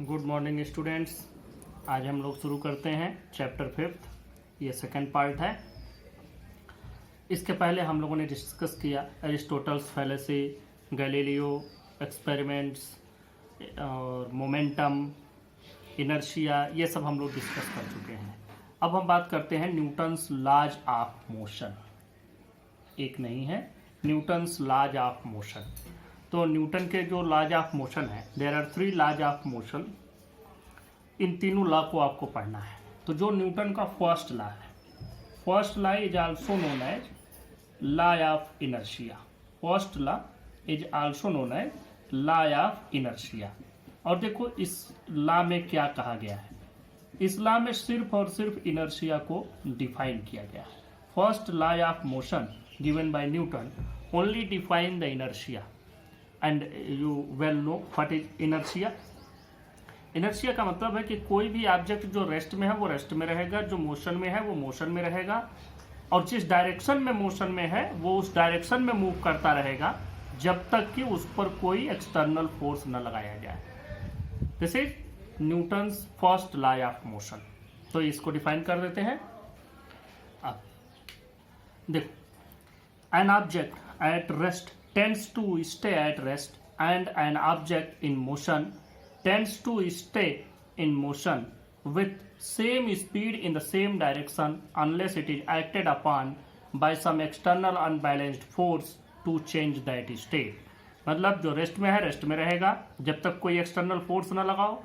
Good morning students. आज हम लोग शुरू करते हैं चैप्टर 5। ये सेकंड पार्ट है। इसके पहले हम लोगों ने डिस्कस किया एरिस्टोटल्स फैलेसी, गैलीलियो एक्सपेरिमेंट्स और मोमेंटम, इनर्शिया, ये सब हम लोग डिस्कस कर चुके हैं। अब हम बात करते हैं न्यूटन्स लॉज ऑफ मोशन। एक नहीं है, न्यूटन्स लॉज ऑफ मोशन। तो न्यूटन के जो लॉज ऑफ मोशन है, there are 3 laws of motion. इन तीनों लॉ को आपको पढ़ना है। तो जो न्यूटन का फर्स्ट लॉ है, first law is also known as law of inertia. First law is also known as law of inertia. और देखो इस लॉ में क्या कहा गया है। इस लॉ में सिर्फ और सिर्फ इनर्शिया को डिफाइन किया गया है। First law of motion given bye Newton only define the inertia. And you well know what is inertia. Inertia का मतलब है कि कोई भी ऑब्जेक्ट जो रेस्ट में है वो रेस्ट में रहेगा, जो मोशन में है वो मोशन में रहेगा, और जिस डायरेक्शन में मोशन में है वो उस डायरेक्शन में मूव करता रहेगा जब तक कि उस पर कोई एक्सटर्नल फोर्स न लगाया जाए। This is Newton's first law of motion. तो इसको डिफाइन कर देते हैं। अब देखो, an object at rest tends to stay at rest, and an object in motion tends to stay in motion with same speed in the same direction unless it is acted upon by some external unbalanced force to change that state। मतलब जो rest में है rest में रहेगा जब तक कोई external force ना लगाओ,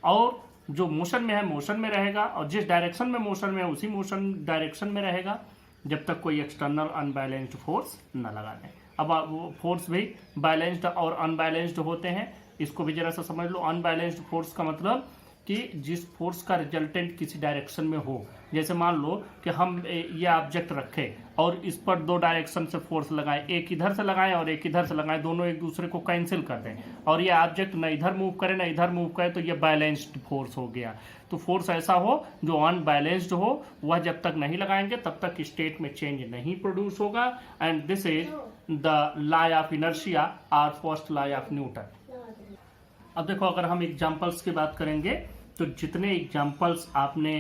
और जो मोशन में है मोशन में रहेगा, और जिस डायरेक्शन में मोशन में है उसी मोशन डायरेक्शन में रहेगा जब तक कोई एक्सटर्नल अनबैलेंस्ड फोर्स न लगा दें। अब वो फोर्स भी बैलेंस्ड और अनबैलेंस्ड होते हैं, इसको भी जरा सा समझ लो। अनबैलेंस्ड फोर्स का मतलब कि जिस फोर्स का रिजल्टेंट किसी डायरेक्शन में हो। जैसे मान लो कि हम ये ऑब्जेक्ट रखें और इस पर 2 डायरेक्शन से फोर्स लगाएं, एक इधर से लगाएं और एक इधर से लगाएं, दोनों एक दूसरे को कैंसिल कर दें, और ये ऑब्जेक्ट न इधर मूव करे न इधर मूव करे, तो ये बैलेंस्ड फोर्स हो गया। तो फोर्स ऐसा हो जो अनबैलेंस्ड हो, वह जब तक नहीं लगाएंगे तब तक स्टेट में चेंज नहीं प्रोड्यूस होगा। And this is the law of inertia और फर्स्ट लॉ ऑफ न्यूटन। अब देखो, अगर हम एग्जांपल्स की बात करेंगे तो जितने एग्जांपल्स आपने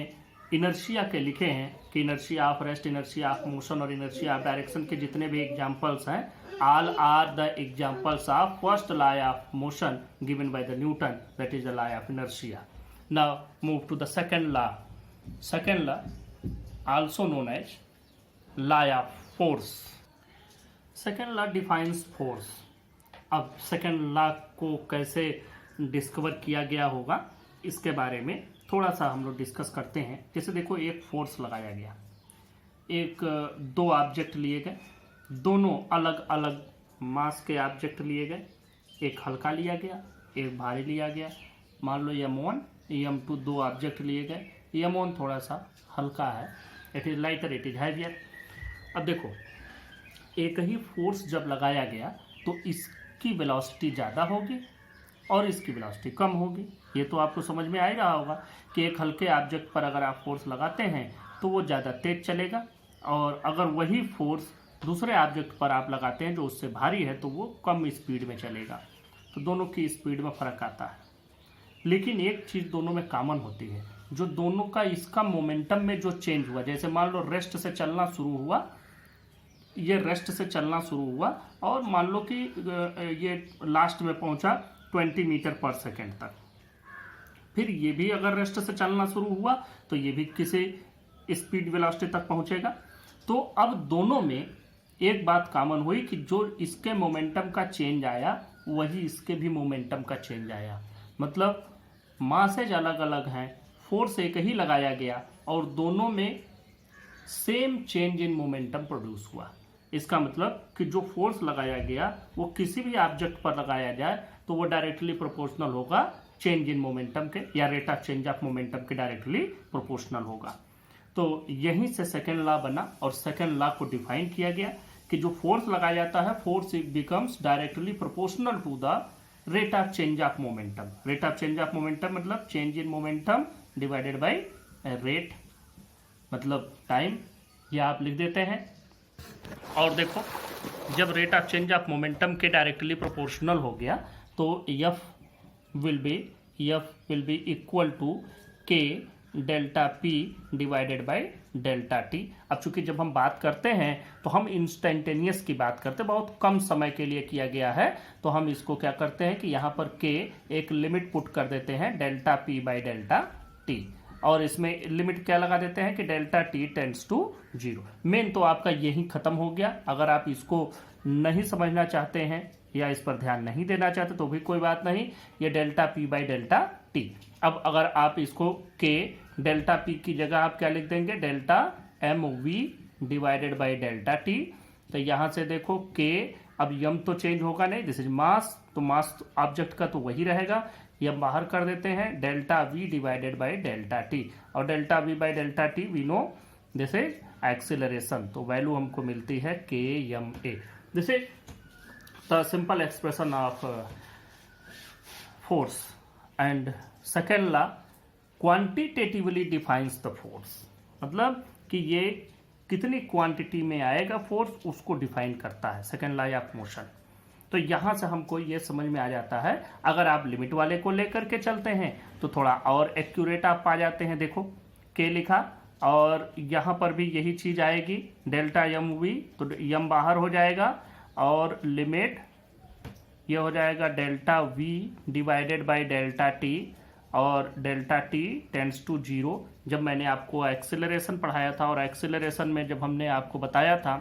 इनर्शिया के लिखे हैं कि inertia of rest, inertia of motion और इनर्शिया ऑफ डायरेक्शन के जितने भी एग्जांपल्स हैं, all are the examples of first law of motion given by the Newton, that is the law of inertia. Now move to the second law. Second law also known as law of force. Second law defines force. अब second law को कैसे discover किया गया होगा इसके बारे में थोड़ा सा हम लोग डिस्कस करते हैं। जैसे देखो, एक फोर्स लगाया गया, एक 2 ऑब्जेक्ट लिए गए, दोनों अलग अलग मास के ऑब्जेक्ट लिए गए। एक हल्का लिया गया, एक भारी लिया गया। मान लो M1 M2 2 ऑब्जेक्ट लिए गए। M1 थोड़ा सा हल्का है, it is lighter, it is heavier. अब देखो, एक ही फोर्स जब लगाया गया तो इसकी वेलोसिटी ज़्यादा होगी और इसकी वेलोसिटी कम होगी। ये तो आपको समझ में आ ही रहा होगा कि एक हल्के ऑब्जेक्ट पर अगर आप फोर्स लगाते हैं तो वो ज़्यादा तेज चलेगा, और अगर वही फोर्स दूसरे ऑब्जेक्ट पर आप लगाते हैं जो उससे भारी है तो वो कम स्पीड में चलेगा। तो दोनों की स्पीड में फ़र्क आता है। लेकिन एक चीज़ दोनों में कॉमन होती है, जो दोनों का इसका मोमेंटम में जो चेंज हुआ। जैसे मान लो रेस्ट से चलना शुरू हुआ, ये रेस्ट से चलना शुरू हुआ और मान लो कि ये लास्ट में पहुंचा 20 मीटर पर सेकेंड तक। फिर ये भी अगर रेस्ट से चलना शुरू हुआ तो ये भी किसी स्पीड वेलोसिटी तक पहुंचेगा। तो अब दोनों में एक बात कॉमन हुई कि जो इसके मोमेंटम का चेंज आया वही इसके भी मोमेंटम का चेंज आया। मतलब मासेज अलग अलग हैं, फोर्स एक ही लगाया गया और दोनों में same change in momentum produce हुआ। इसका मतलब कि जो फोर्स लगाया गया वो किसी भी ऑब्जेक्ट पर लगाया जाए तो वो डायरेक्टली प्रोपोर्शनल होगा चेंज इन मोमेंटम के, या rate of change of momentum के डायरेक्टली प्रोपोर्शनल होगा। तो यहीं से सेकेंड लॉ बना और सेकेंड लॉ को डिफाइन किया गया कि जो फोर्स लगाया जाता है, force becomes directly proportional to the rate of change of momentum. Rate of change of momentum मतलब change in momentum divided by rate, मतलब टाइम। यह आप लिख देते हैं। और देखो, जब rate of change of momentum के डायरेक्टली प्रोपोर्शनल हो गया तो F will be F will be equal to K delta P divided by delta T। अब चूंकि जब हम बात करते हैं तो हम इंस्टेंटेनियस की बात करते हैं, बहुत कम समय के लिए किया गया है, तो हम इसको क्या करते हैं कि यहाँ पर K एक लिमिट पुट कर देते हैं delta P by delta T, और इसमें लिमिट क्या लगा देते हैं कि डेल्टा T टेंड्स टू 0। मेन तो आपका यही खत्म हो गया। अगर आप इसको नहीं समझना चाहते हैं या इस पर ध्यान नहीं देना चाहते तो भी कोई बात नहीं, ये delta P by delta T। अब अगर आप इसको K डेल्टा P की जगह आप क्या लिख देंगे, delta mv divided by delta T। तो यहां से देखो K, अब यम तो चेंज होगा नहीं, दिस इज मास, तो मास ऑब्जेक्ट का तो वही रहेगा, यम बाहर कर देते हैं, delta V divided by delta T, और delta V by delta T we know this is acceleration, तो वैल्यू हमको मिलती है kma। This is the simple expression of force. And second law quantitatively defines the force, मतलब कि ये कितनी quantity में आएगा फोर्स उसको डिफाइन करता है, सेकेंड लॉ ऑफ मोशन। तो यहां से हमको ये समझ में आ जाता है, अगर आप लिमिट वाले को लेकर के चलते हैं तो थोड़ा और एक्यूरेट आप पा जाते हैं। देखो K लिखा और यहां पर भी यही चीज आएगी, डेल्टा mv, तो यम बाहर हो जाएगा और लिमिट ये हो जाएगा delta V divided by delta T, और डेल्टा T टेंड्स टू 0। जब मैंने आपको एक्सेलरेशन पढ़ाया था और एक्सेलरेशन में जब हमने आपको बताया था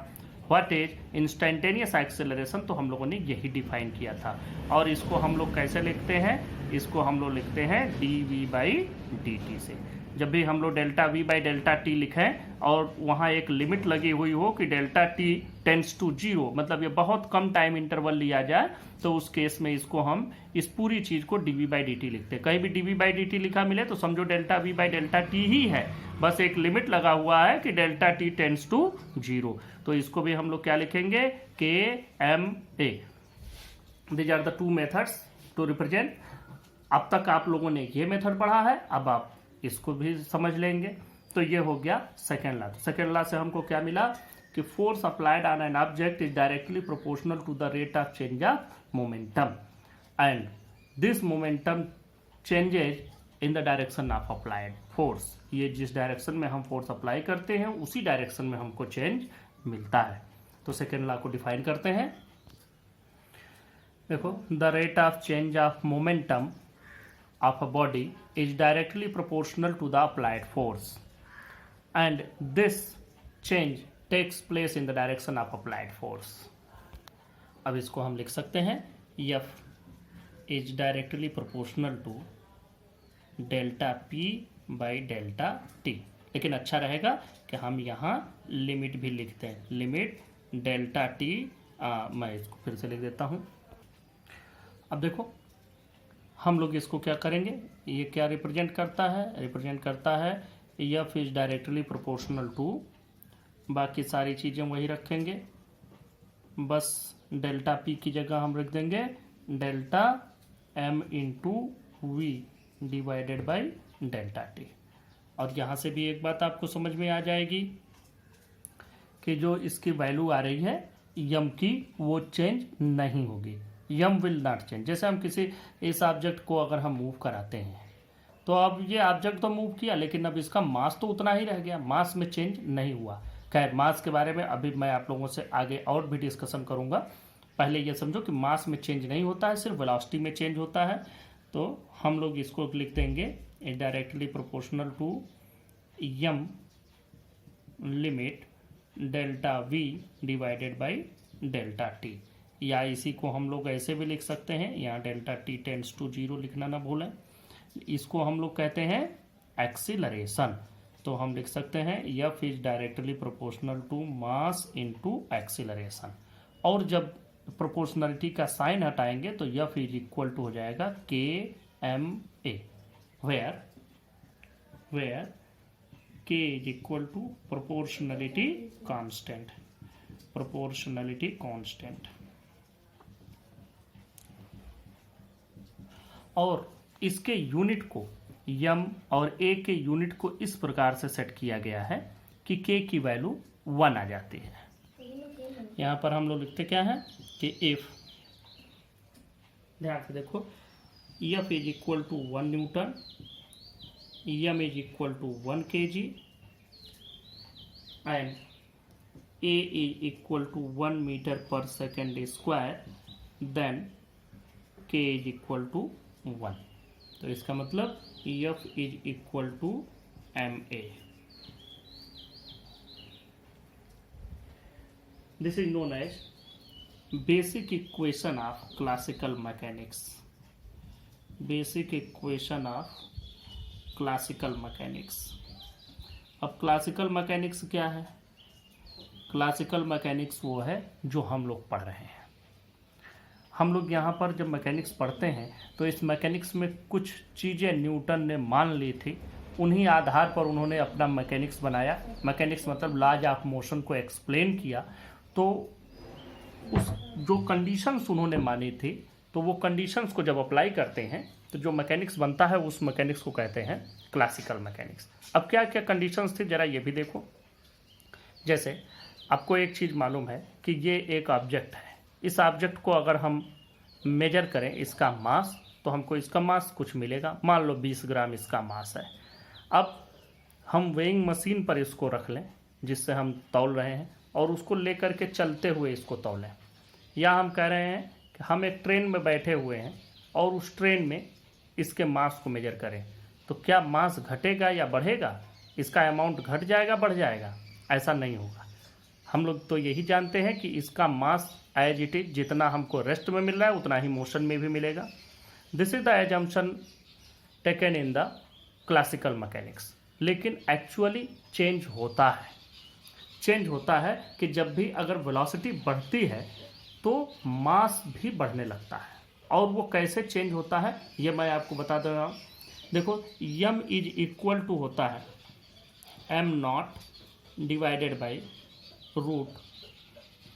व्हाट इज इंस्टेंटेनियस एक्सेलरेशन, तो हम लोगों ने यही डिफाइन किया था। और इसको हम लोग कैसे लिखते हैं, इसको हम लोग लिखते हैं dv बाई dt से। जब भी हम लोग delta V by delta T लिखें और वहाँ एक लिमिट लगी हुई हो कि डेल्टा T टेंड्स टू 0, मतलब ये बहुत कम टाइम इंटरवल लिया जाए, तो उस केस में इसको हम इस पूरी चीज को dv बाई dt लिखते हैं। कहीं भी dv बाई dt लिखा मिले तो समझो delta V by delta T ही है, बस एक लिमिट लगा हुआ है कि डेल्टा T टेंड्स टू 0। तो इसको भी हम लोग क्या लिखेंगे, kma। These are the two methods to represent. अब तक आप लोगों ने ये मेथड पढ़ा है, अब आप इसको भी समझ लेंगे। तो ये हो गया सेकेंड लॉ। सेकेंड लॉ से हमको क्या मिला कि force applied on an object is directly proportional to the rate of change of momentum, and this momentum changes in the direction of applied force. ये जिस डायरेक्शन में हम फोर्स अप्लाई करते हैं उसी डायरेक्शन में हमको चेंज मिलता है। तो सेकेंड लॉ को डिफाइन करते हैं। देखो, the rate of change of momentum of a body is directly proportional to the applied force, and this change takes place in the direction of applied force। अब इसको हम लिख सकते हैं F is directly proportional to delta P by delta T। लेकिन अच्छा रहेगा कि हम यहाँ लिमिट भी लिखते हैं, लिमिट डेल्टा T। मैं इसको फिर से लिख देता हूँ। अब देखो हम लोग इसको क्या करेंगे, ये क्या रिप्रेजेंट करता है, रिप्रेजेंट करता है F is directly proportional to, बाकी सारी चीज़ें वही रखेंगे, बस डेल्टा P की जगह हम रख देंगे delta m into V divided by delta T। और यहाँ से भी एक बात आपको समझ में आ जाएगी कि जो इसकी वैल्यू आ रही है यम की, वो चेंज नहीं होगी, यम विल नॉट चेंज। जैसे हम किसी इस ऑब्जेक्ट को अगर हम मूव कराते हैं तो अब ये ऑब्जेक्ट तो मूव किया, लेकिन अब इसका मास तो उतना ही रह गया, मास में चेंज नहीं हुआ। खैर, मास के बारे में अभी मैं आप लोगों से आगे और भी डिस्कशन करूंगा। पहले ये समझो कि मास में चेंज नहीं होता है, सिर्फ वेलोसिटी में चेंज होता है। तो हम लोग इसको लिख देंगे directly proportional to M limit delta V divided by delta T, या इसी को हम लोग ऐसे भी लिख सकते हैं, यहाँ डेल्टा T टेंड्स टू 0 लिखना ना भूलें। इसको हम लोग कहते हैं एक्सीलरेशन। तो हम लिख सकते हैं F is directly proportional to mass into acceleration. और जब प्रोपोर्शनलिटी का साइन हटाएंगे तो F इज इक्वल टू हो जाएगा kma, where k is equal to proportionality constant, proportionality constant. और इसके यूनिट को यम और ए के यूनिट को इस प्रकार से सेट किया गया है कि के की वैल्यू 1 आ जाती है। यहाँ पर हम लोग लिखते क्या है कि इफ, ध्यान से देखो, F is equal to 1 Newton, M is equal to 1 kg, and A is equal to 1 meter per second square, then K is equal to 1. तो इसका मतलब F is equal to ma. This is known as basic equation of classical mechanics. Basic equation of classical mechanics. अब classical mechanics क्या है? Classical mechanics वो है जो हम लोग पढ़ रहे हैं। हम लोग यहाँ पर जब मैकेनिक्स पढ़ते हैं तो इस मैकेनिक्स में कुछ चीज़ें न्यूटन ने मान ली थी, उन्हीं आधार पर उन्होंने अपना मैकेनिक्स बनाया। मैकेनिक्स मतलब लॉज ऑफ मोशन को एक्सप्लेन किया। तो उस जो कंडीशंस उन्होंने मानी थी, तो वो कंडीशंस को जब अप्लाई करते हैं तो जो मैकेनिक्स बनता है उस मैकेनिक्स को कहते हैं क्लासिकल मैकेनिक्स। अब क्या क्या कंडीशंस थी ज़रा ये भी देखो। जैसे आपको एक चीज़ मालूम है कि ये एक ऑब्जेक्ट है, इस ऑब्जेक्ट को अगर हम मेजर करें इसका मास, तो हमको इसका मास कुछ मिलेगा। मान लो 20 ग्राम इसका मास है। अब हम वेइंग मशीन पर इसको रख लें जिससे हम तौल रहे हैं, और उसको लेकर के चलते हुए इसको तौलें। या हम कह रहे हैं कि हम एक ट्रेन में बैठे हुए हैं और उस ट्रेन में इसके मास को मेजर करें, तो क्या मास घटेगा या बढ़ेगा? इसका अमाउंट घट जाएगा, बढ़ जाएगा? ऐसा नहीं होगा। हम लोग तो यही जानते हैं कि इसका मास एज इट इज, जितना हमको रेस्ट में मिल रहा है उतना ही मोशन में भी मिलेगा। This is the assumption taken in the classical mechanics. लेकिन एक्चुअली चेंज होता है। चेंज होता है कि जब भी अगर वेलोसिटी बढ़ती है तो मास भी बढ़ने लगता है। और वो कैसे चेंज होता है ये मैं आपको बता दे रहा हूँ। देखो, m इज इक्वल टू होता है m0 divided by root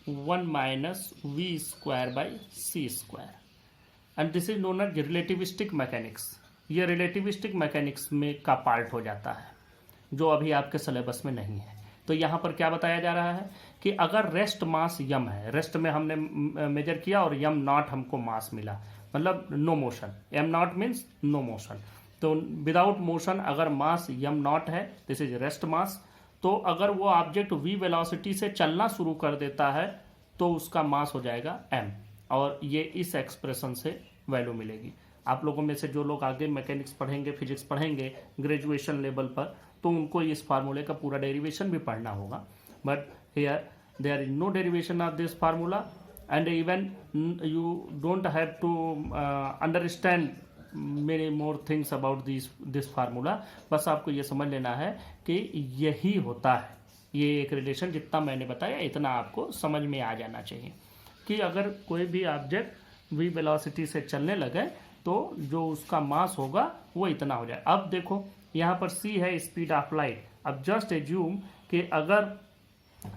1 minus V square by C square, and this is known as relativistic mechanics. ये रिलेटिविस्टिक मैकेनिक्स में का पार्ट हो जाता है जो अभी आपके सिलेबस में नहीं है। तो यहाँ पर क्या बताया जा रहा है कि अगर रेस्ट मास यम है, रेस्ट में हमने मेजर किया और यम नॉट हमको मास मिला, मतलब no motion, M not means no motion. तो विदाउट मोशन अगर मास यम नॉट है, दिस इज रेस्ट मास, तो अगर वो ऑब्जेक्ट वी वेलोसिटी से चलना शुरू कर देता है तो उसका मास हो जाएगा एम, और ये इस एक्सप्रेशन से वैल्यू मिलेगी। आप लोगों में से जो लोग आगे मैकेनिक्स पढ़ेंगे, फिजिक्स पढ़ेंगे ग्रेजुएशन लेवल पर, तो उनको इस फार्मूले का पूरा डेरिवेशन भी पढ़ना होगा। But here there is no derivation of this formula, and even you don't have to understand many more things about this formula. बस आपको ये समझ लेना है कि यही होता है। ये एक रिलेशन जितना मैंने बताया इतना आपको समझ में आ जाना चाहिए कि अगर कोई भी ऑब्जेक्ट वी वेलोसिटी से चलने लगे तो जो उसका मास होगा वो इतना हो जाए। अब देखो यहाँ पर c है स्पीड ऑफ लाइट। अब जस्ट एज्यूम कि अगर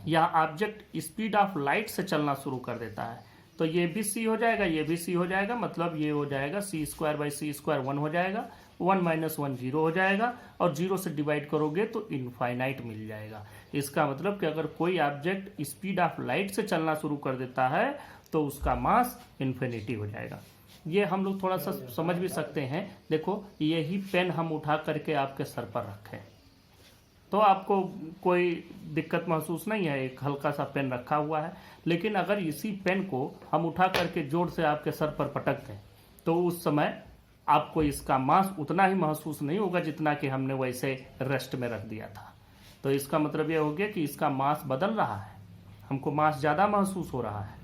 यह ऑब्जेक्ट स्पीड ऑफ लाइट से चलना शुरू कर देता है तो ये भी c हो जाएगा, ये भी c हो जाएगा, मतलब ये हो जाएगा c square by C square 1 हो जाएगा, 1 माइनस 1 0 हो जाएगा, और 0 से डिवाइड करोगे तो इनफाइनाइट मिल जाएगा। इसका मतलब कि अगर कोई ऑब्जेक्ट स्पीड ऑफ लाइट से चलना शुरू कर देता है तो उसका मास इन्फिनिटी हो जाएगा। ये हम लोग थोड़ा सा समझ भी सकते हैं। देखो, यही पेन हम उठा करके आपके सर पर रखें तो आपको कोई दिक्कत महसूस नहीं है, एक हल्का सा पेन रखा हुआ है। लेकिन अगर इसी पेन को हम उठा करके जोर से आपके सर पर पटक दें तो उस समय आपको इसका मास उतना ही महसूस नहीं होगा जितना कि हमने वैसे रेस्ट में रख दिया था। तो इसका मतलब ये हो गया कि इसका मास बदल रहा है, हमको मास ज़्यादा महसूस हो रहा है।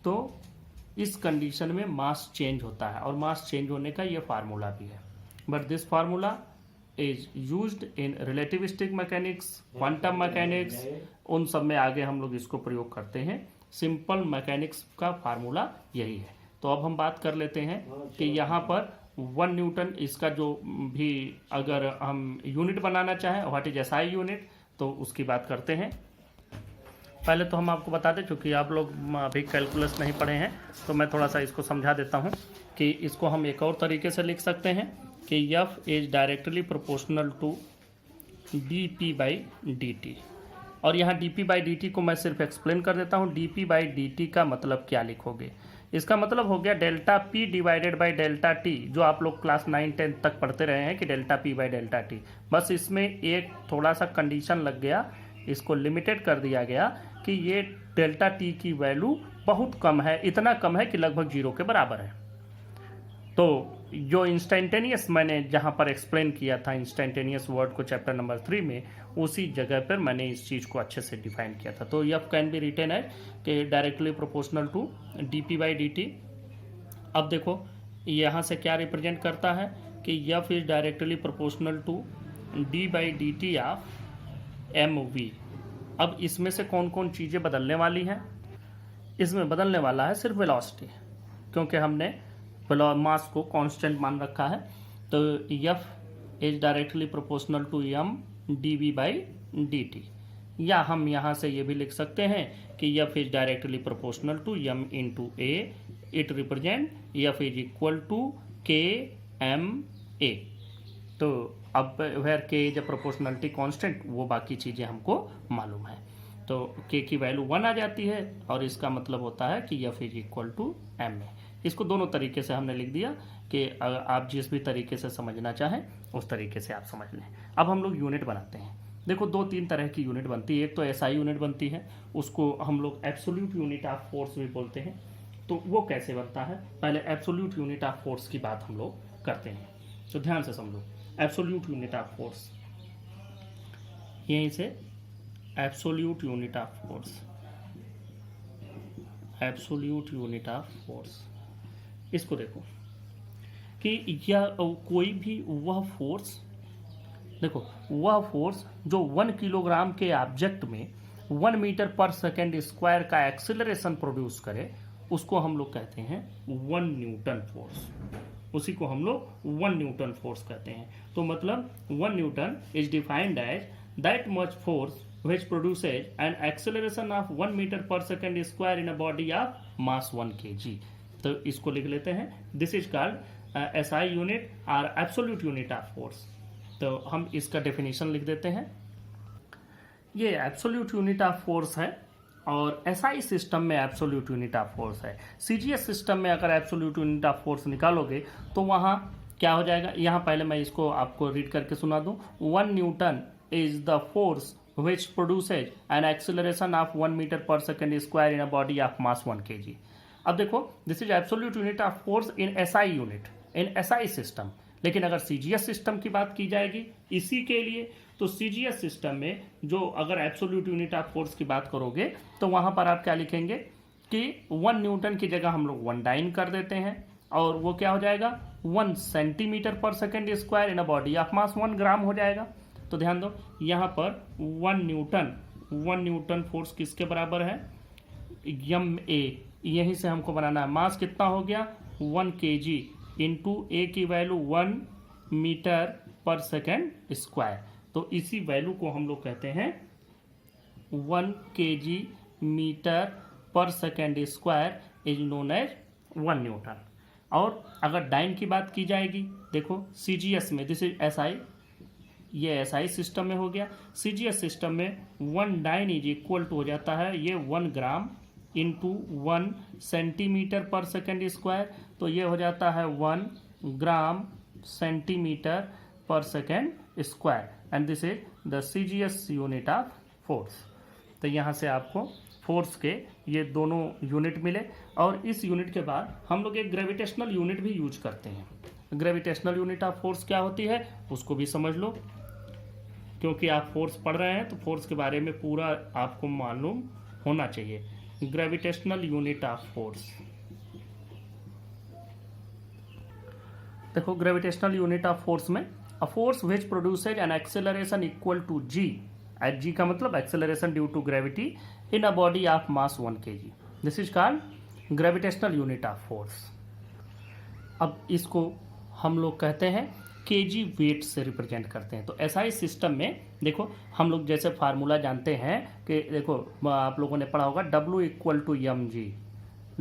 तो इस कंडीशन में मास चेंज होता है, और मास चेंज होने का ये फार्मूला भी है। But this formula is used in relativistic mechanics, quantum mechanics, उन सब में आगे हम लोग इसको प्रयोग करते हैं। सिंपल मैकेनिक्स का फार्मूला यही है। तो अब हम बात कर लेते हैं कि यहाँ पर 1 न्यूटन इसका जो भी अगर हम यूनिट बनाना चाहें, व्हाट इज एसआई यूनिट, तो उसकी बात करते हैं। पहले तो हम आपको बता दें, क्योंकि आप लोग अभी कैलकुलस नहीं पढ़े हैं, तो मैं थोड़ा सा इसको समझा देता हूं कि इसको हम एक और तरीके से लिख सकते हैं कि F is directly proportional to dp by dt। और यहाँ dp बाई dt को मैं सिर्फ एक्सप्लेन कर देता हूँ। dp बाई dt का मतलब क्या लिखोगे इसका मतलब हो गया delta P divided by delta T, जो आप लोग क्लास 9-10 तक पढ़ते रहे हैं कि delta P by delta T. बस इसमें एक थोड़ा सा कंडीशन लग गया, इसको लिमिटेड कर दिया गया कि ये डेल्टा टी की वैल्यू बहुत कम है, इतना कम है कि लगभग 0 के बराबर है। तो जो इंस्टेंटेनियस मैंने जहाँ पर एक्सप्लेन किया था इंस्टेंटेनियस वर्ड को चैप्टर नंबर 3 में, उसी जगह पर मैंने इस चीज़ को अच्छे से डिफाइन किया था। तो एफ कैन बी रिटेन है कि directly proportional to d p by d t. अब देखो यहाँ से क्या रिप्रेजेंट करता है कि F is directly proportional to d by d t of m v. अब इसमें से कौन कौन चीज़ें बदलने वाली हैं? इसमें बदलने वाला है सिर्फ वेलोसिटी, क्योंकि हमने मास को कांस्टेंट मान रखा है। तो F is directly proportional to m d v by d t, या हम यहाँ से ये भी लिख सकते हैं कि F is directly proportional to m into a, it represent F is equal to k m a. तो अब वेयर के इज अ प्रोपोर्शनलिटी कांस्टेंट, वो बाकी चीज़ें हमको मालूम है। तो के की वैल्यू 1 आ जाती है और इसका मतलब होता है कि F is equal to m a. इसको दोनों तरीके से हमने लिख दिया कि आप जिस भी तरीके से समझना चाहें उस तरीके से आप समझ लें। अब हम लोग यूनिट बनाते हैं। देखो 2-3 तरह की यूनिट बनती है। एक तो एसआई यूनिट बनती है, उसको हम लोग एब्सोल्यूट यूनिट ऑफ फोर्स भी बोलते हैं। तो वो कैसे बनता है, पहले एब्सोल्यूट यूनिट ऑफ फोर्स की बात हम लोग करते हैं। तो ध्यान से समझो, एब्सोल्यूट यूनिट ऑफ फोर्स, यहीं से absolute unit of force, absolute unit of force, इसको देखो कि यह कोई भी वह फोर्स, देखो वह फोर्स जो 1 किलोग्राम के ऑब्जेक्ट में 1 मीटर पर सेकेंड स्क्वायर का एक्सेलरेशन प्रोड्यूस करे, उसको हम लोग कहते हैं 1 न्यूटन फोर्स। उसी को हम लोग 1 न्यूटन फोर्स कहते हैं। तो मतलब 1 newton is defined as that much force which produces an acceleration of 1 meter per second square in a body of mass 1 kg। तो इसको लिख लेते हैं, this is called SI unit और एब्सोल्यूट यूनिट ऑफ फोर्स। तो हम इसका definition लिख देते हैं। ये एब्सोल्यूट यूनिट ऑफ फोर्स है और SI सिस्टम में एब्सोल्यूट यूनिट ऑफ फोर्स है। CGS सिस्टम में अगर एब्सोल्यूट यूनिट ऑफ फोर्स निकालोगे तो वहाँ क्या हो जाएगा, यहाँ पहले मैं इसको आपको रीड करके सुना दूँ। 1 newton is the force which produces an acceleration of 1 meter per second square in a body of mass 1 kg। अब देखो this is absolute unit of force in SI unit, in SI system. लेकिन अगर CGS system की बात की जाएगी इसी के लिए, तो CGS सिस्टम में जो अगर एब्सोल्यूट यूनिट ऑफ फोर्स की बात करोगे तो वहाँ पर आप क्या लिखेंगे कि 1 न्यूटन की जगह हम लोग 1 डाइन कर देते हैं और वो क्या हो जाएगा 1 सेंटीमीटर पर second square in a body of mass 1 ग्राम हो जाएगा। तो ध्यान दो यहाँ पर 1 न्यूटन फोर्स किसके बराबर है, एम ए। यहीं से हमको बनाना है, मास कितना हो गया 1 kg इंटू ए की value 1 metre per second square. तो इसी वैल्यू को हम लोग कहते हैं 1 kg metre per second square is known as 1 newton. और अगर डाइन की बात की जाएगी, देखो CGS में दिस इज SI, ये SI सिस्टम में हो गया। CGS सिस्टम में 1 डाइन इज इक्वल टू हो जाता है ये 1 ग्राम इंटू 1 सेंटीमीटर पर सेकेंड स्क्वायर। तो ये हो जाता है 1 ग्राम सेंटीमीटर पर second square and this is the CGS unit of force. तो यहाँ से आपको फोर्स के ये दोनों यूनिट मिले। और इस यूनिट के बाद हम लोग एक ग्रेविटेशनल यूनिट भी यूज करते हैं। ग्रेविटेशनल यूनिट ऑफ फोर्स क्या होती है उसको भी समझ लो, क्योंकि आप फोर्स पढ़ रहे हैं तो फोर्स के बारे में पूरा आपको मालूम होना चाहिए। ग्रेविटेशनल यूनिट ऑफ फोर्स, देखो ग्रेविटेशनल यूनिट ऑफ फोर्स में a force which produces an acceleration equal to G, at G का मतलब acceleration due to gravity in a body of mass 1 kg, this is called gravitational unit of force. अब इसको हम लोग कहते हैं kg wait से रिप्रेजेंट करते हैं। तो SI सिस्टम में देखो हम लोग जैसे फार्मूला जानते हैं कि देखो आप लोगों ने पढ़ा होगा W equal to mg,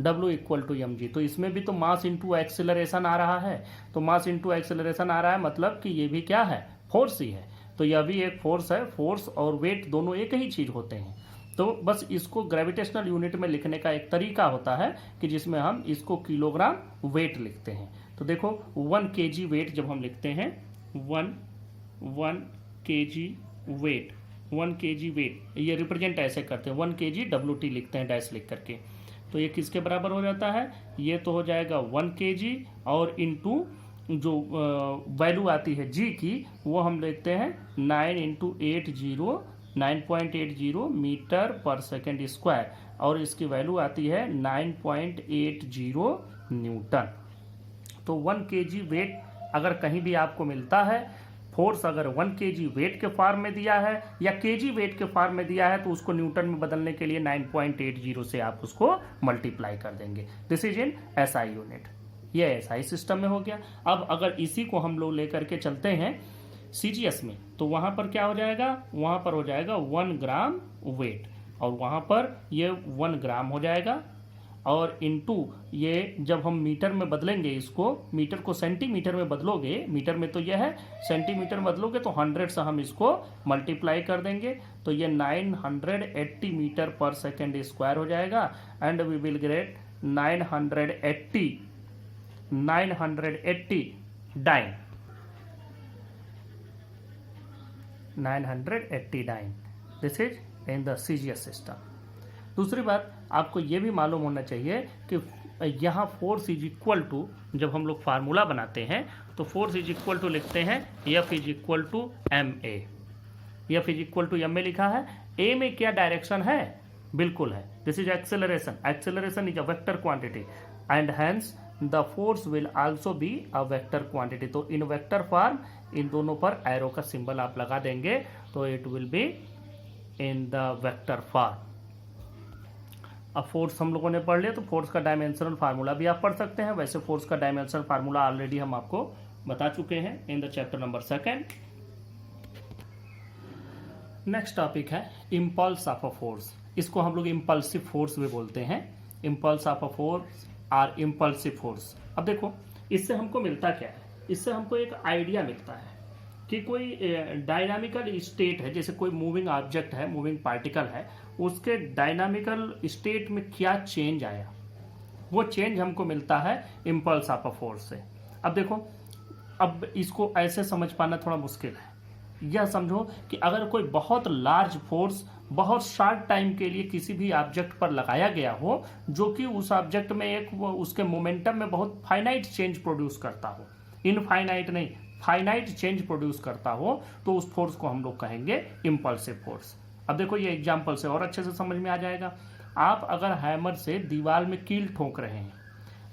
W equal to mg। तो इसमें भी तो मास इंटू एक्सेलरेशन आ रहा है। तो मास इंटू एक्सेलरेशन आ रहा है मतलब कि ये भी क्या है, फोर्स ही है। तो यह भी एक फोर्स है। फोर्स और वेट दोनों एक ही चीज होते हैं। तो बस इसको ग्रेविटेशनल यूनिट में लिखने का एक तरीका होता है कि जिसमें हम इसको किलोग्राम वेट लिखते हैं। तो देखो 1 kg वेट जब हम लिखते हैं 1 kg वेट 1 kg वेट, ये रिप्रेजेंट ऐसे करते हैं 1 kg WT लिखते हैं डैश लिख करके। तो ये किसके बराबर हो जाता है, ये तो हो जाएगा 1 kg और इनटू जो वैल्यू आती है जी की वो हम लिखते हैं 9 मीटर पर सेकेंड स्क्वायर और इसकी वैल्यू आती है 9.80 न्यूटन। तो 1 kg वेट अगर कहीं भी आपको मिलता है, फोर्स अगर 1 kg वेट के फॉर्म में दिया है या kg वेट के फॉर्म में दिया है तो उसको न्यूटन में बदलने के लिए 9.80 से आप उसको मल्टीप्लाई कर देंगे। This is in SI unit. ये SI सिस्टम में हो गया। अब अगर इसी को हम लोग लेकर के चलते हैं CGS में तो वहां पर क्या हो जाएगा, वहां पर हो जाएगा 1 ग्राम वेट और वहां पर ये 1 ग्राम हो जाएगा और इनटू ये जब हम मीटर में बदलेंगे इसको, मीटर को सेंटीमीटर में बदलोगे, मीटर में तो यह है, सेंटीमीटर में बदलोगे तो 100 से हम इसको मल्टीप्लाई कर देंगे तो ये 980 मीटर पर सेकेंड स्क्वायर हो जाएगा and we will get 980 dyne 980 dyne. This is in the CGS system. दूसरी बात आपको ये भी मालूम होना चाहिए कि यहाँ फोर्स इज इक्वल टू, जब हम लोग फार्मूला बनाते हैं तो फोर्स इज इक्वल टू लिखते हैं F is equal to MA। F is equal to MA लिखा है। A में क्या डायरेक्शन है, बिल्कुल है, this is acceleration. Acceleration is a vector quantity and hence the force will also be a vector quantity. तो इन वेक्टर फॉर्म इन दोनों पर एरो का सिंबल आप लगा देंगे तो it will be in the vector form. अब फोर्स हम लोगों ने पढ़ लिया तो फोर्स का डायमेंशनल फार्मूला भी आप पढ़ सकते हैं। वैसे फोर्स का डायमेंशनल फार्मूला ऑलरेडी हम आपको बता चुके हैं in the chapter number 2। Next topic है इम्पल्स ऑफ अ फोर्स। इसको हम लोग इम्पल्सिव फोर्स भी बोलते हैं। इम्पल्स ऑफ अ फोर्स और इम्पल्सिव फोर्स। अब देखो इससे हमको मिलता क्या है, इससे हमको एक आइडिया मिलता है कि कोई डायनामिकल स्टेट है, जैसे कोई मूविंग ऑब्जेक्ट है, मूविंग पार्टिकल है, उसके डायनामिकल स्टेट में क्या चेंज आया, वो चेंज हमको मिलता है इम्पल्स ऑफ अ फोर्स से। अब देखो, अब इसको ऐसे समझ पाना थोड़ा मुश्किल है। यह समझो कि अगर कोई बहुत लार्ज फोर्स बहुत शॉर्ट टाइम के लिए किसी भी ऑब्जेक्ट पर लगाया गया हो जो कि उस ऑब्जेक्ट में एक उसके मोमेंटम में बहुत फाइनाइट चेंज प्रोड्यूस करता हो, इनफाइनाइट नहीं, फाइनाइट चेंज प्रोड्यूस करता हो, तो उस फोर्स को हम लोग कहेंगे इम्पल्सिव फोर्स। अब देखो ये एग्जांपल से और अच्छे से समझ में आ जाएगा। आप अगर हैमर से दीवार में कील ठोक रहे हैं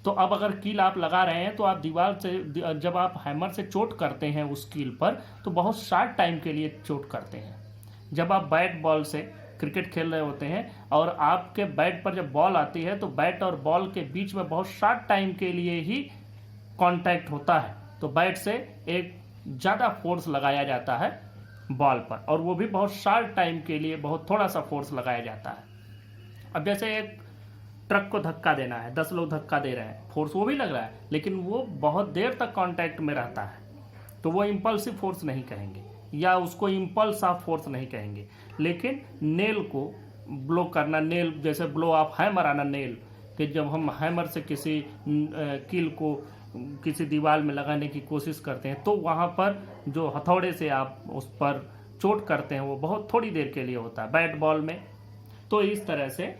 तो अब अगर कील आप लगा रहे हैं तो आप दीवार से, जब आप हैमर से चोट करते हैं उस कील पर तो बहुत शॉर्ट टाइम के लिए चोट करते हैं। जब आप बैट बॉल से क्रिकेट खेल रहे होते हैं और आपके बैट पर जब बॉल आती है तो बैट और बॉल के बीच में बहुत शॉर्ट टाइम के लिए ही कांटेक्ट होता है, तो बैट से एक ज़्यादा फोर्स लगाया जाता है बॉल पर और वो भी बहुत शॉर्ट टाइम के लिए बहुत थोड़ा सा फोर्स लगाया जाता है। अब जैसे एक ट्रक को धक्का देना है, 10 लोग धक्का दे रहे हैं, फोर्स वो भी लग रहा है लेकिन वो बहुत देर तक कांटेक्ट में रहता है, तो वो इम्पल्सिव फोर्स नहीं कहेंगे या उसको इम्पल्स ऑफ फोर्स नहीं कहेंगे। लेकिन नेल को ब्लो करना, नेल जैसे ब्लो ऑफ हैमर आना, नेल कि जब हम हैमर से किसी कील को किसी दीवार में लगाने की कोशिश करते हैं तो वहाँ पर जो हथौड़े से आप उस पर चोट करते हैं वो बहुत थोड़ी देर के लिए होता है बैट बॉल में। तो इस तरह से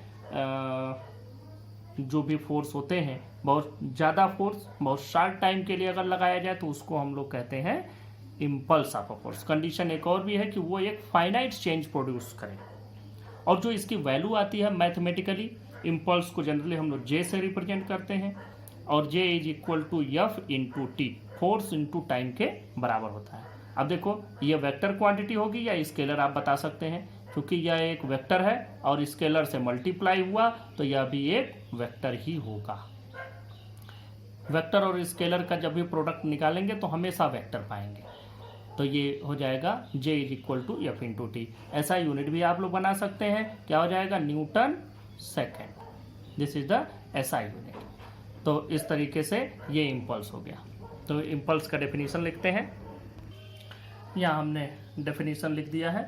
जो भी फोर्स होते हैं, बहुत ज़्यादा फोर्स बहुत शॉर्ट टाइम के लिए अगर लगाया जाए तो उसको हम लोग कहते हैं impulse of a force. Condition एक और भी है कि वो एक फाइनाइट चेंज प्रोड्यूस करे। और जो इसकी वैल्यू आती है मैथमेटिकली, इम्पल्स को जनरली हम लोग J से रिप्रेजेंट करते हैं और J is equal to F into t, force into time के बराबर होता है। अब देखो ये वेक्टर क्वांटिटी होगी या स्केलर आप बता सकते हैं, क्योंकि यह एक वेक्टर है और स्केलर से मल्टीप्लाई हुआ तो यह भी एक वेक्टर ही होगा। वेक्टर और स्केलर का जब भी प्रोडक्ट निकालेंगे तो हमेशा वेक्टर पाएंगे। तो ये हो जाएगा J is equal to F into t. ऐसा यूनिट भी आप लोग बना सकते हैं, क्या हो जाएगा, newton second. This is the SI unit. तो इस तरीके से ये इम्पल्स हो गया। तो इम्पल्स का डेफिनेशन लिखते हैं। यहाँ हमने डेफिनेशन लिख दिया है।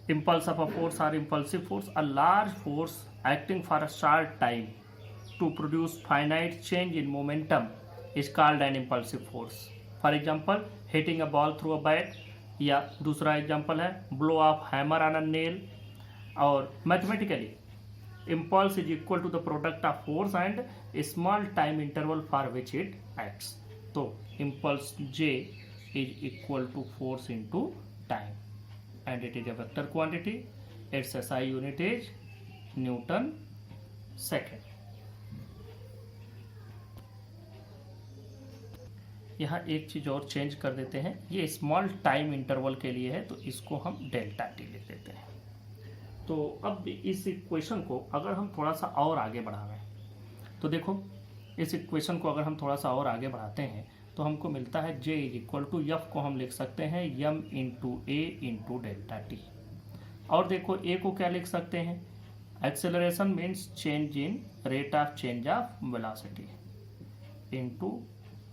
impulse of a force or impulsive force, a large force acting for a short time to produce finite change in momentum is called an impulsive force. For example, hitting a ball through a bat, या दूसरा example है blow of hammer on a nail. और mathematically impulse is equal to the product of force and a small time interval for which it acts. तो impulse J is equal to force into time and it is a vector quantity. Its SI unit is Newton second. यहाँ एक चीज और change कर देते हैं, ये small time interval के लिए है तो इसको हम डेल्टा टी लिख देते हैं. तो अब इस इक्वेशन को अगर हम थोड़ा सा और आगे बढ़ावें तो देखो, इस इक्वेशन को अगर हम थोड़ा सा और आगे बढ़ाते हैं तो हमको मिलता है J is equal to F को हम लिख सकते हैं m into a into delta t. और देखो ए को क्या लिख सकते हैं, acceleration means change in rate of change of velocity into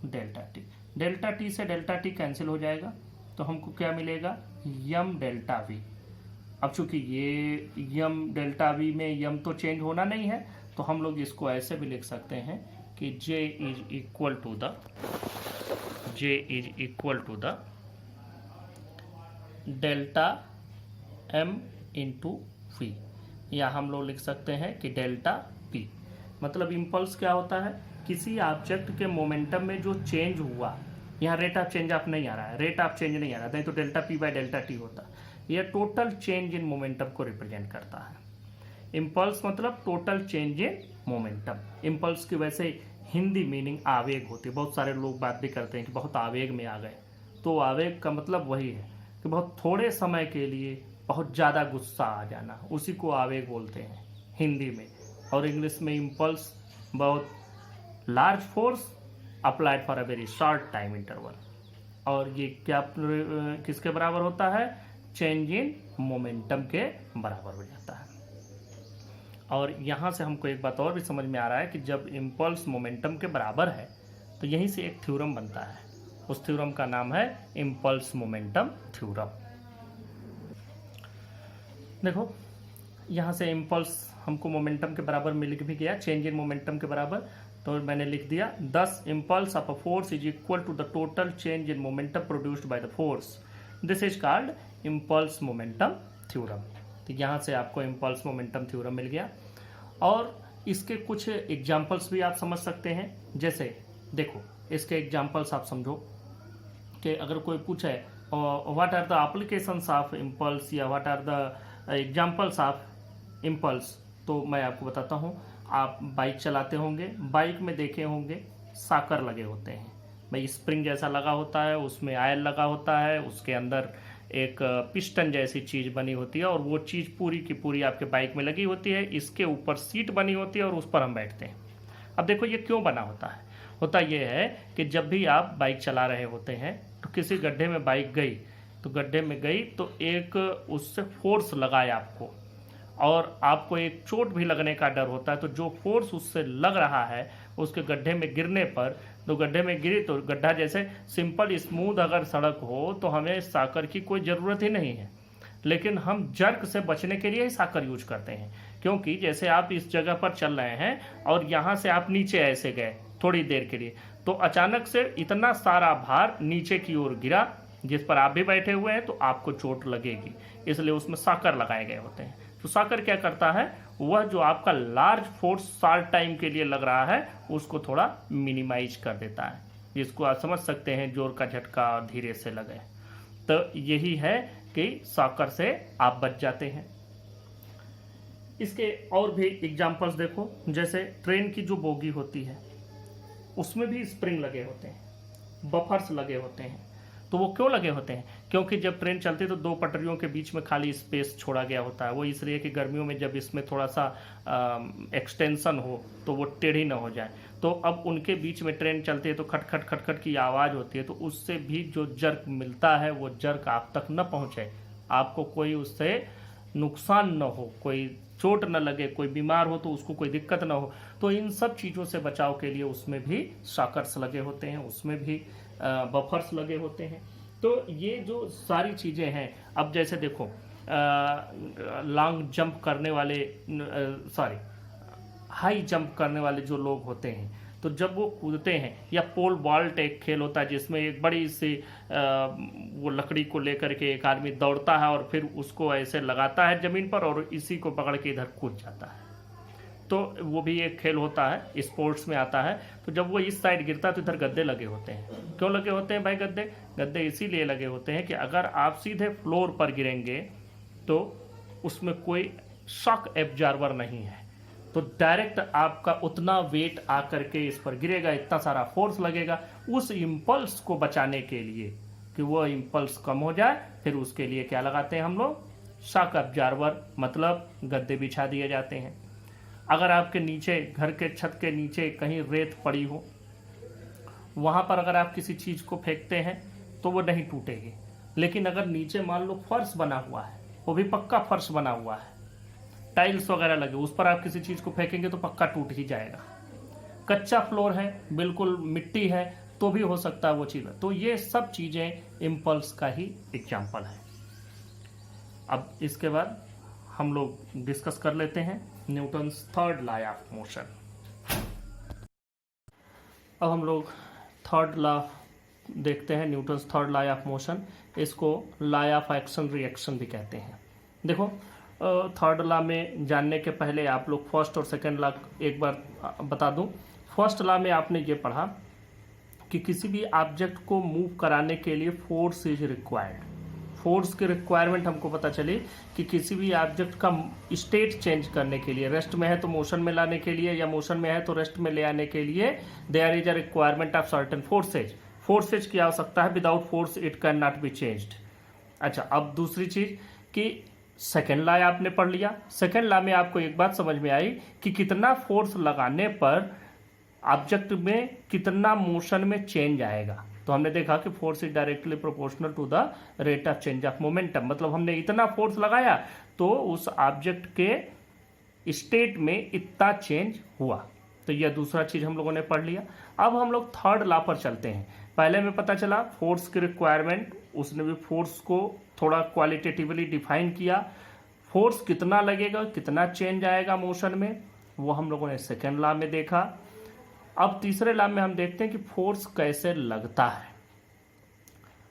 delta t. Delta t से डेल्टा टी कैंसिल हो जाएगा तो हमको क्या मिलेगा, यम डेल्टा वी. अब चूंकि ये यम डेल्टा वी में यम तो चेंज होना नहीं है तो हम लोग इसको ऐसे भी लिख सकते हैं कि J is equal to the delta m into v, या हम लोग लिख सकते हैं कि डेल्टा p. मतलब इम्पल्स क्या होता है, किसी ऑब्जेक्ट के मोमेंटम में जो चेंज हुआ, यहाँ रेट ऑफ चेंज ऑफ नहीं आ रहा है, रेट ऑफ चेंज नहीं आ रहा नहीं तो delta p by delta t होता. यह टोटल चेंज इन मोमेंटम को रिप्रेजेंट करता है. इम्पल्स मतलब total change in momentum. Impulse की वैसे हिंदी मीनिंग आवेग होती है. बहुत सारे लोग बात भी करते हैं कि बहुत आवेग में आ गए, तो आवेग का मतलब वही है कि बहुत थोड़े समय के लिए बहुत ज़्यादा गुस्सा आ जाना, उसी को आवेग बोलते हैं हिंदी में. और इंग्लिश में इम्पल्स बहुत large force applied for a very short time interval. और ये क्या किसके बराबर होता है, चेंज इन मोमेंटम के बराबर हो जाता है. और यहाँ से हमको एक बात और भी समझ में आ रहा है कि जब इम्पल्स मोमेंटम के बराबर है तो यहीं से एक थ्योरम बनता है. उस थ्योरम का नाम है इम्पल्स मोमेंटम थ्योरम. देखो यहाँ से इम्पल्स हमको मोमेंटम के बराबर मिल भी गया, चेंज इन मोमेंटम के बराबर. तो मैंने लिख दिया, thus impulse of a force is equal to the total change in momentum produced by the force. This is called impulse momentum theorem. तो यहाँ से आपको इम्पल्स मोमेंटम थ्योरम मिल गया. और इसके कुछ एग्जाम्पल्स भी आप समझ सकते हैं. जैसे देखो, इसके एग्जाम्पल्स आप समझो कि अगर कोई पूछे what are the applications of impulse या what are the examples of impulse, तो मैं आपको बताता हूँ. आप बाइक चलाते होंगे, बाइक में देखे होंगे साकर लगे होते हैं. भाई स्प्रिंग जैसा लगा होता है, उसमें आयल लगा होता है, उसके अंदर एक पिस्टन जैसी चीज़ बनी होती है और वो चीज़ पूरी की पूरी आपके बाइक में लगी होती है. इसके ऊपर सीट बनी होती है और उस पर हम बैठते हैं. अब देखो ये क्यों बना होता है. होता ये है कि जब भी आप बाइक चला रहे होते हैं तो किसी गड्ढे में बाइक गई, तो गड्ढे में गई तो एक उससे फोर्स लगाया आपको, और आपको एक चोट भी लगने का डर होता है. तो जो फोर्स उससे लग रहा है उसके गड्ढे में गिरने पर, तो गड्ढे में गिरी तो गड्ढा जैसे सिंपल स्मूथ अगर सड़क हो तो हमें साकर की कोई ज़रूरत ही नहीं है. लेकिन हम जर्क से बचने के लिए ही साकर यूज करते हैं. क्योंकि जैसे आप इस जगह पर चल रहे हैं और यहाँ से आप नीचे ऐसे गए थोड़ी देर के लिए, तो अचानक से इतना सारा भार नीचे की ओर गिरा जिस पर आप भी बैठे हुए हैं, तो आपको चोट लगेगी. इसलिए उसमें साकर लगाए गए होते हैं. तो साकर क्या करता है, वह जो आपका लार्ज फोर्स शॉर्ट टाइम के लिए लग रहा है उसको थोड़ा मिनिमाइज कर देता है, जिसको आप समझ सकते हैं जोर का झटका धीरे से लगे. तो यही है कि साकर से आप बच जाते हैं. इसके और भी एग्जाम्पल्स देखो. जैसे ट्रेन की जो बोगी होती है उसमें भी स्प्रिंग लगे होते हैं, बफर्स लगे होते हैं. तो वो क्यों लगे होते हैं, क्योंकि जब ट्रेन चलती है तो दो पटरियों के बीच में खाली स्पेस छोड़ा गया होता है. वो इसलिए कि गर्मियों में जब इसमें थोड़ा सा एक्सटेंशन हो तो वो टेढ़ी ना हो जाए. तो अब उनके बीच में ट्रेन चलती है तो खटखट खटखट की आवाज़ होती है, तो उससे भी जो जर्क मिलता है वो जर्क आप तक न पहुँचे, आपको कोई उससे नुकसान न हो, कोई चोट न लगे, कोई बीमार हो तो उसको कोई दिक्कत न हो. तो इन सब चीज़ों से बचाव के लिए उसमें भी शॉकर्स लगे होते हैं, उसमें भी बफर्स लगे होते हैं. तो ये जो सारी चीज़ें हैं, अब जैसे देखो लॉन्ग जंप करने वाले, सॉरी हाई जंप करने वाले जो लोग होते हैं, तो जब वो कूदते हैं, या पोल वॉल्ट एक खेल होता है जिसमें एक बड़ी सी वो लकड़ी को लेकर के एक आदमी दौड़ता है और फिर उसको ऐसे लगाता है जमीन पर और इसी को पकड़ के इधर कूद जाता है, तो वो भी एक खेल होता है, स्पोर्ट्स में आता है। तो जब वो इस साइड गिरता है तो इधर गद्दे लगे होते हैं। क्यों लगे होते हैं भाई गद्दे? गद्दे इसीलिए लगे होते हैं कि अगर आप सीधे फ्लोर पर गिरेंगे तो उसमें कोई शॉक एब्जॉर्बर नहीं है, तो डायरेक्ट आपका उतना वेट आकर के इस पर गिरेगा, इतना सारा फोर्स लगेगा उस इम्पल्स को बचाने के लिए कि वो इम्पल्स कम हो जाए। फिर उसके लिए क्या लगाते हैं हम लोग? शॉक एब्जॉर्बर, मतलब गद्दे बिछा दिए जाते हैं। अगर आपके नीचे, घर के छत के नीचे कहीं रेत पड़ी हो, वहां पर अगर आप किसी चीज को फेंकते हैं तो वो नहीं टूटेगी, लेकिन अगर नीचे मान लो फर्श बना हुआ है, वो भी पक्का फर्श बना हुआ है, टाइल्स वगैरह लगे, उस पर आप किसी चीज को फेंकेंगे तो पक्का टूट ही जाएगा। कच्चा फ्लोर है, बिल्कुल मिट्टी है, तो भी हो सकता है वो चीज। तो ये सब चीजें इम्पल्स का ही एग्जाम्पल है। अब इसके बाद हम लोग डिस्कस कर लेते हैं Newton's third law of motion. अब हम लोग थर्ड लॉ देखते हैं, Newton's third law of motion. इसको लॉ ऑफ एक्शन रिएक्शन भी कहते हैं। देखो, थर्ड लॉ में जानने के पहले आप लोग फर्स्ट और सेकंड लॉ एक बार बता दूं। फर्स्ट लॉ में आपने ये पढ़ा कि किसी भी ऑब्जेक्ट को मूव कराने के लिए फोर्स इज रिक्वायर्ड। फोर्स की रिक्वायरमेंट हमको पता चली कि किसी भी ऑब्जेक्ट का स्टेट चेंज करने के लिए, रेस्ट में है तो मोशन में लाने के लिए, या मोशन में है तो रेस्ट में ले आने के लिए there is a requirement of certain forces. Forces की आवश्यकता है, without force it can not be changed. अच्छा, अब दूसरी चीज कि सेकेंड लॉ आपने पढ़ लिया। सेकेंड लॉ में आपको एक बात समझ में आई कि कितना फोर्स लगाने पर ऑब्जेक्ट में कितना मोशन में चेंज आएगा। तो हमने देखा कि force is directly proportional to the rate of change of momentum, मतलब हमने इतना फोर्स लगाया तो उस ऑब्जेक्ट के स्टेट में इतना चेंज हुआ। तो यह दूसरा चीज हम लोगों ने पढ़ लिया। अब हम लोग थर्ड लॉ पर चलते हैं। पहले में पता चला फोर्स की रिक्वायरमेंट, उसने भी फोर्स को थोड़ा क्वालिटेटिवली डिफाइन किया। फोर्स कितना लगेगा, कितना चेंज आएगा मोशन में, वो हम लोगों ने सेकेंड लॉ में देखा। अब तीसरे लॉ में हम देखते हैं कि फोर्स कैसे लगता है,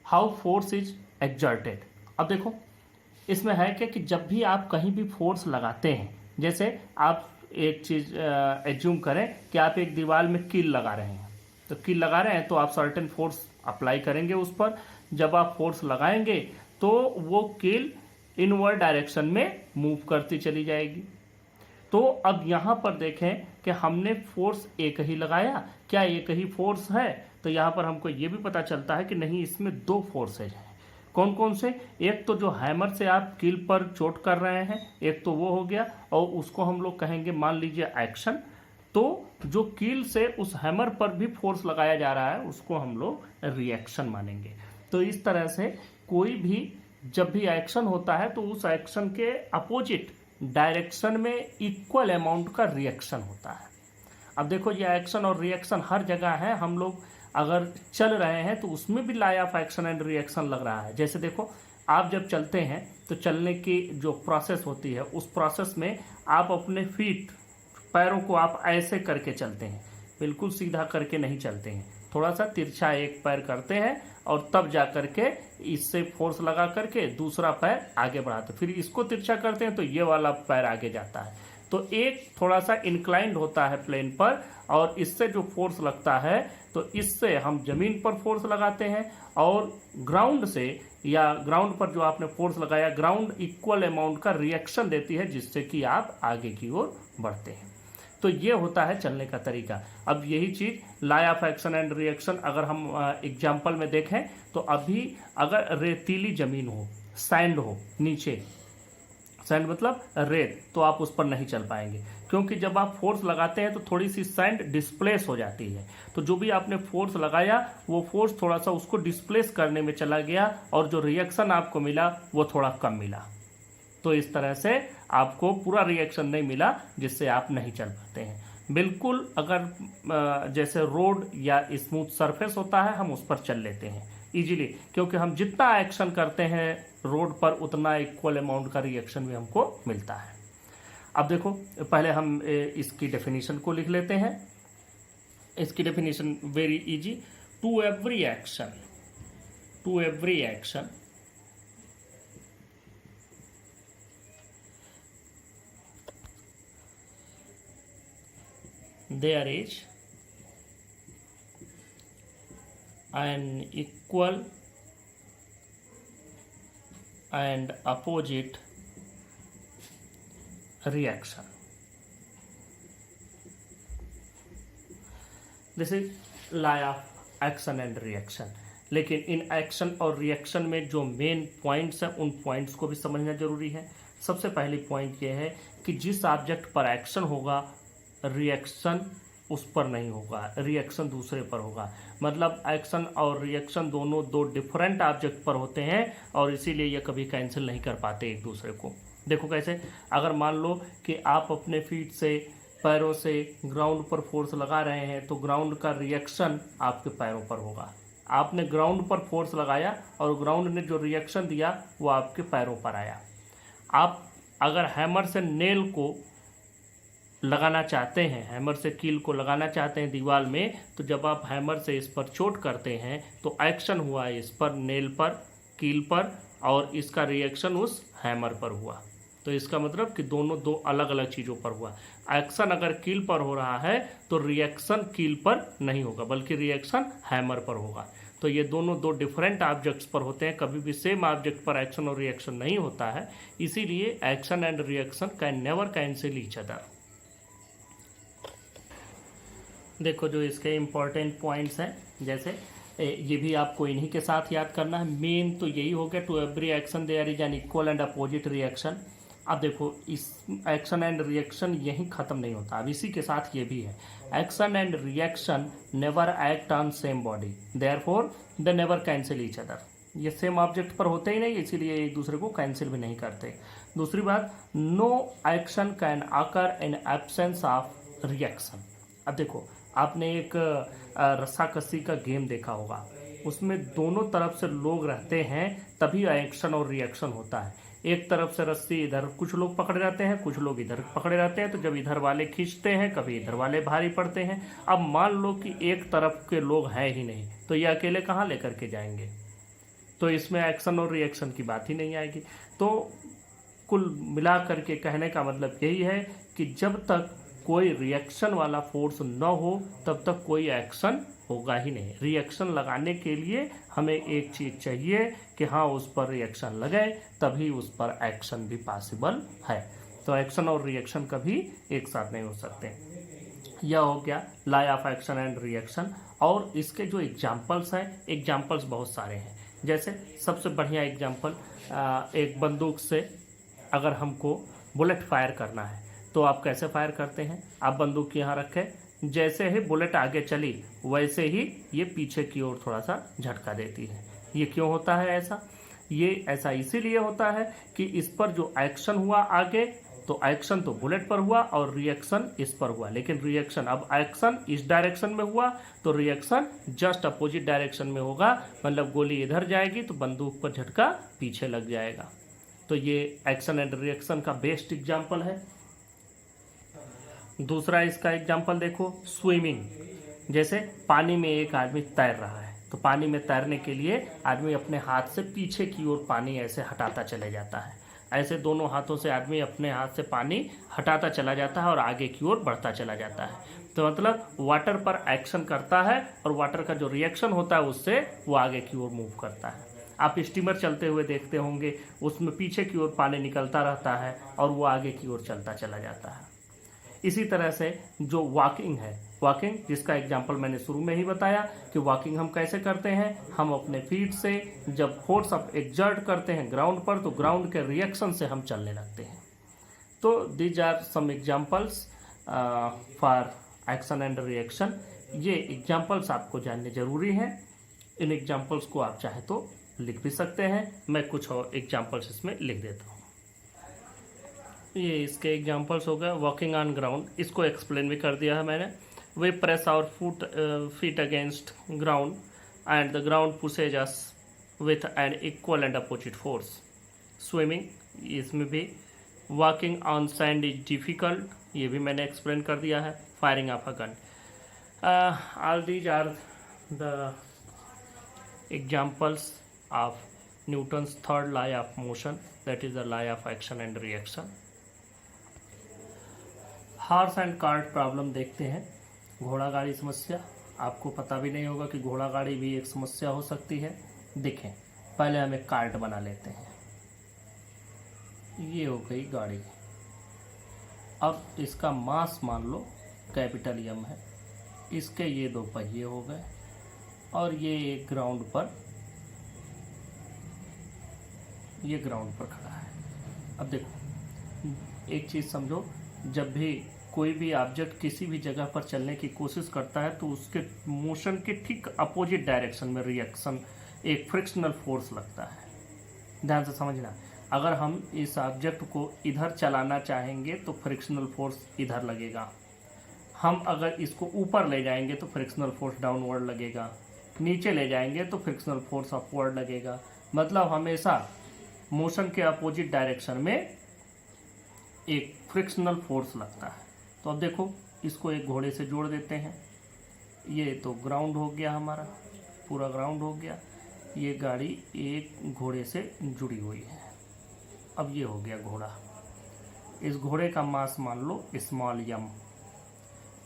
हाउ फोर्स इज एक्सर्टेड। अब देखो, इसमें है क्या कि जब भी आप कहीं भी फोर्स लगाते हैं, जैसे आप एक चीज एज्यूम करें कि आप एक दीवार में कील लगा रहे हैं, तो कील लगा रहे हैं तो आप सर्टेन फोर्स अप्लाई करेंगे उस पर। जब आप फोर्स लगाएंगे तो वो कील इनवर्ड डायरेक्शन में मूव करती चली जाएगी। तो अब यहां पर देखें कि हमने फोर्स एक ही लगाया, क्या एक ही फोर्स है? तो यहां पर हमको ये भी पता चलता है कि नहीं, इसमें दो फोर्सेज हैं। कौन कौन से? एक तो जो हैमर से आप कील पर चोट कर रहे हैं, एक तो वो हो गया, और उसको हम लोग कहेंगे मान लीजिए एक्शन। तो जो कील से उस हैमर पर भी फोर्स लगाया जा रहा है उसको हम लोग रिएक्शन मानेंगे। तो इस तरह से कोई भी जब भी एक्शन होता है तो उस एक्शन के अपोजिट डायरेक्शन में इक्वल अमाउंट का रिएक्शन होता है। अब देखो, ये एक्शन और रिएक्शन हर जगह है। हम लोग अगर चल रहे हैं तो उसमें भी law of action and reaction लग रहा है। जैसे देखो, आप जब चलते हैं तो चलने की जो प्रोसेस होती है उस प्रोसेस में आप अपने फीट, पैरों को आप ऐसे करके चलते हैं, बिल्कुल सीधा करके नहीं चलते हैं, थोड़ा सा तिरछा एक पैर करते हैं और तब जा करके इससे फोर्स लगा करके दूसरा पैर आगे बढ़ाते, फिर इसको तिरछा करते हैं तो ये वाला पैर आगे जाता है। तो एक थोड़ा सा इंक्लाइंड होता है प्लेन पर, और इससे जो फोर्स लगता है तो इससे हम जमीन पर फोर्स लगाते हैं, और ग्राउंड से या ग्राउंड पर जो आपने फोर्स लगाया, ग्राउंड इक्वल अमाउंट का रिएक्शन देती है जिससे कि आप आगे की ओर बढ़ते हैं। तो ये होता है चलने का तरीका। अब यही चीज law of action and reaction अगर हम एग्जाम्पल में देखें तो अभी अगर रेतीली जमीन हो, सैंड हो नीचे, सैंड मतलब रेत, तो आप उस पर नहीं चल पाएंगे, क्योंकि जब आप फोर्स लगाते हैं तो थोड़ी सी सैंड डिस्प्लेस हो जाती है। तो जो भी आपने फोर्स लगाया वो फोर्स थोड़ा सा उसको डिस्प्लेस करने में चला गया, और जो रिएक्शन आपको मिला वो थोड़ा कम मिला। तो इस तरह से आपको पूरा रिएक्शन नहीं मिला जिससे आप नहीं चल पाते हैं। बिल्कुल अगर जैसे रोड या स्मूथ सरफेस होता है हम उस पर चल लेते हैं इजीली, क्योंकि हम जितना एक्शन करते हैं रोड पर उतना इक्वल अमाउंट का रिएक्शन भी हमको मिलता है। अब देखो, पहले हम इसकी डेफिनेशन को लिख लेते हैं। इसकी definition very easy. To every action there is an equal and opposite reaction. This is law of action and reaction. लेकिन इन एक्शन और रिएक्शन में जो मेन पॉइंट्स हैं उन पॉइंट्स को भी समझना जरूरी है। सबसे पहली पॉइंट ये है कि जिस ऑब्जेक्ट पर एक्शन होगा रिएक्शन उस पर नहीं होगा, रिएक्शन दूसरे पर होगा। मतलब एक्शन और रिएक्शन दोनों दो डिफरेंट ऑब्जेक्ट पर होते हैं और इसीलिए ये कभी कैंसिल नहीं कर पाते एक दूसरे को। देखो कैसे, अगर मान लो कि आप अपने फीट से, पैरों से ग्राउंड पर फोर्स लगा रहे हैं तो ग्राउंड का रिएक्शन आपके पैरों पर होगा। आपने ग्राउंड पर फोर्स लगाया और ग्राउंड ने जो रिएक्शन दिया वो आपके पैरों पर आया। आप अगर हैमर से नेल को लगाना चाहते हैं, हैमर से कील को लगाना चाहते हैं दीवार में, तो जब आप हैमर से इस पर चोट करते हैं तो एक्शन हुआ इस पर, नेल पर, कील पर, और इसका रिएक्शन उस हैमर पर हुआ। तो इसका मतलब कि दोनों दो अलग अलग चीज़ों पर हुआ। एक्शन अगर कील पर हो रहा है तो रिएक्शन कील पर नहीं होगा बल्कि रिएक्शन हैमर पर होगा। तो ये दोनों दो डिफरेंट ऑब्जेक्ट्स पर होते हैं, कभी भी सेम ऑब्जेक्ट पर एक्शन और रिएक्शन नहीं होता है। इसीलिए action and reaction can never cancel each other. देखो जो इसके इम्पोर्टेंट पॉइंट्स हैं, जैसे ये भी आपको इन्हीं के साथ याद करना है। मेन तो यही हो गया, to every action there is an equal and opposite reaction. अब देखो इस एक्शन एंड रिएक्शन यहीं ख़त्म नहीं होता, अब इसी के साथ ये भी है, action and reaction never act on same body, therefore they never cancel each other. ये सेम ऑब्जेक्ट पर होते ही नहीं, इसीलिए एक दूसरे को कैंसिल भी नहीं करते। दूसरी बात, no action can occur in absence of reaction. अब देखो आपने एक रस्साकसी का गेम देखा होगा, उसमें दोनों तरफ से लोग रहते हैं तभी एक्शन और रिएक्शन होता है। एक तरफ से रस्सी इधर कुछ लोग पकड़े रहते हैं, कुछ लोग इधर पकड़े रहते हैं, तो जब इधर वाले खींचते हैं कभी इधर वाले भारी पड़ते हैं। अब मान लो कि एक तरफ के लोग हैं ही नहीं, तो ये अकेले कहाँ लेकर के जाएंगे, तो इसमें एक्शन और रिएक्शन की बात ही नहीं आएगी। तो कुल मिला करके कहने का मतलब यही है कि जब तक कोई रिएक्शन वाला फोर्स न हो तब तक कोई एक्शन होगा ही नहीं। रिएक्शन लगाने के लिए हमें एक चीज़ चाहिए कि हाँ उस पर रिएक्शन लगे, तभी उस पर एक्शन भी पॉसिबल है। तो एक्शन और रिएक्शन कभी एक साथ नहीं हो सकते। यह हो गया law of action and reaction. और इसके जो एग्जाम्पल्स हैं, एग्जाम्पल्स बहुत सारे हैं। जैसे सबसे बढ़िया एग्जाम्पल, एक बंदूक से अगर हमको बुलेट फायर करना है तो आप कैसे फायर करते हैं, आप बंदूक यहाँ रखें, जैसे ही बुलेट आगे चली वैसे ही ये पीछे की ओर थोड़ा सा झटका देती है। ये क्यों होता है ऐसा? ये ऐसा इसीलिए होता है कि इस पर जो एक्शन हुआ आगे, तो एक्शन तो बुलेट पर हुआ और रिएक्शन इस पर हुआ, लेकिन रिएक्शन, अब एक्शन इस डायरेक्शन में हुआ तो रिएक्शन जस्ट अपोजिट डायरेक्शन में होगा। मतलब गोली इधर जाएगी तो बंदूक पर झटका पीछे लग जाएगा। तो ये एक्शन एंड रिएक्शन का बेस्ट एग्जाम्पल है। दूसरा इसका एग्जाम्पल देखो, स्विमिंग। जैसे पानी में एक आदमी तैर रहा है, तो पानी में तैरने के लिए आदमी अपने हाथ से पीछे की ओर पानी ऐसे हटाता चले जाता है। ऐसे दोनों हाथों से आदमी अपने हाथ से पानी हटाता चला जाता है और आगे की ओर बढ़ता चला जाता है। तो मतलब वाटर पर एक्शन करता है और वाटर का जो रिएक्शन होता है उससे वो आगे की ओर मूव करता है। आप स्टीमर चलते हुए देखते होंगे, उसमें पीछे की ओर पानी निकलता रहता है और वो आगे की ओर चलता चला जाता है। इसी तरह से जो वॉकिंग है, वॉकिंग जिसका एग्जाम्पल मैंने शुरू में ही बताया कि वॉकिंग हम कैसे करते हैं, हम अपने फीट से जब फोर्स अप एक्सर्ट करते हैं ग्राउंड पर तो ग्राउंड के रिएक्शन से हम चलने लगते हैं। तो these are some examples for action and reaction. ये एग्जाम्पल्स आपको जानने जरूरी हैं। इन एग्जाम्पल्स को आप चाहे तो लिख भी सकते हैं, मैं कुछ और एग्जाम्पल्स इसमें लिख देता हूँ। ये इसके एग्जाम्पल्स हो गए। वॉकिंग ऑन ग्राउंड, इसको एक्सप्लेन भी कर दिया है मैंने। We press our feet against ground and the ground pushes us with an equal and opposite force. Swimming, इसमें भी walking on sand is difficult, ये भी मैंने एक्सप्लेन कर दिया है। Firing of a gun, all these are the examples of Newton's third law of motion, that is the law of action and reaction. Horse and cart problem देखते हैं। घोड़ा गाड़ी समस्या, आपको पता भी नहीं होगा कि घोड़ा गाड़ी भी एक समस्या हो सकती है। देखें, पहले हम एक कार्ट बना लेते हैं। ये हो गई गाड़ी। अब इसका मास मान लो कैपिटल एम है, इसके ये दो पहिए हो गए और ये एक ग्राउंड पर खड़ा है। अब देखो, एक चीज़ समझो, जब भी कोई भी ऑब्जेक्ट किसी भी जगह पर चलने की कोशिश करता है तो उसके मोशन के ठीक अपोजिट डायरेक्शन में रिएक्शन, एक फ्रिक्शनल फोर्स लगता है। ध्यान से समझना, अगर हम इस ऑब्जेक्ट को इधर चलाना चाहेंगे तो फ्रिक्शनल फोर्स इधर लगेगा, हम अगर इसको ऊपर ले जाएंगे तो फ्रिक्शनल फोर्स डाउनवर्ड लगेगा, नीचे ले जाएंगे तो फ्रिक्शनल फोर्स अपवर्ड लगेगा। मतलब हमेशा मोशन के अपोजिट डायरेक्शन में एक फ्रिक्शनल फोर्स लगता है। तो अब देखो, इसको एक घोड़े से जोड़ देते हैं। ये तो ग्राउंड हो गया, हमारा पूरा ग्राउंड हो गया। ये गाड़ी एक घोड़े से जुड़ी हुई है। अब ये हो गया घोड़ा। इस घोड़े का मास मान लो स्मॉल एम।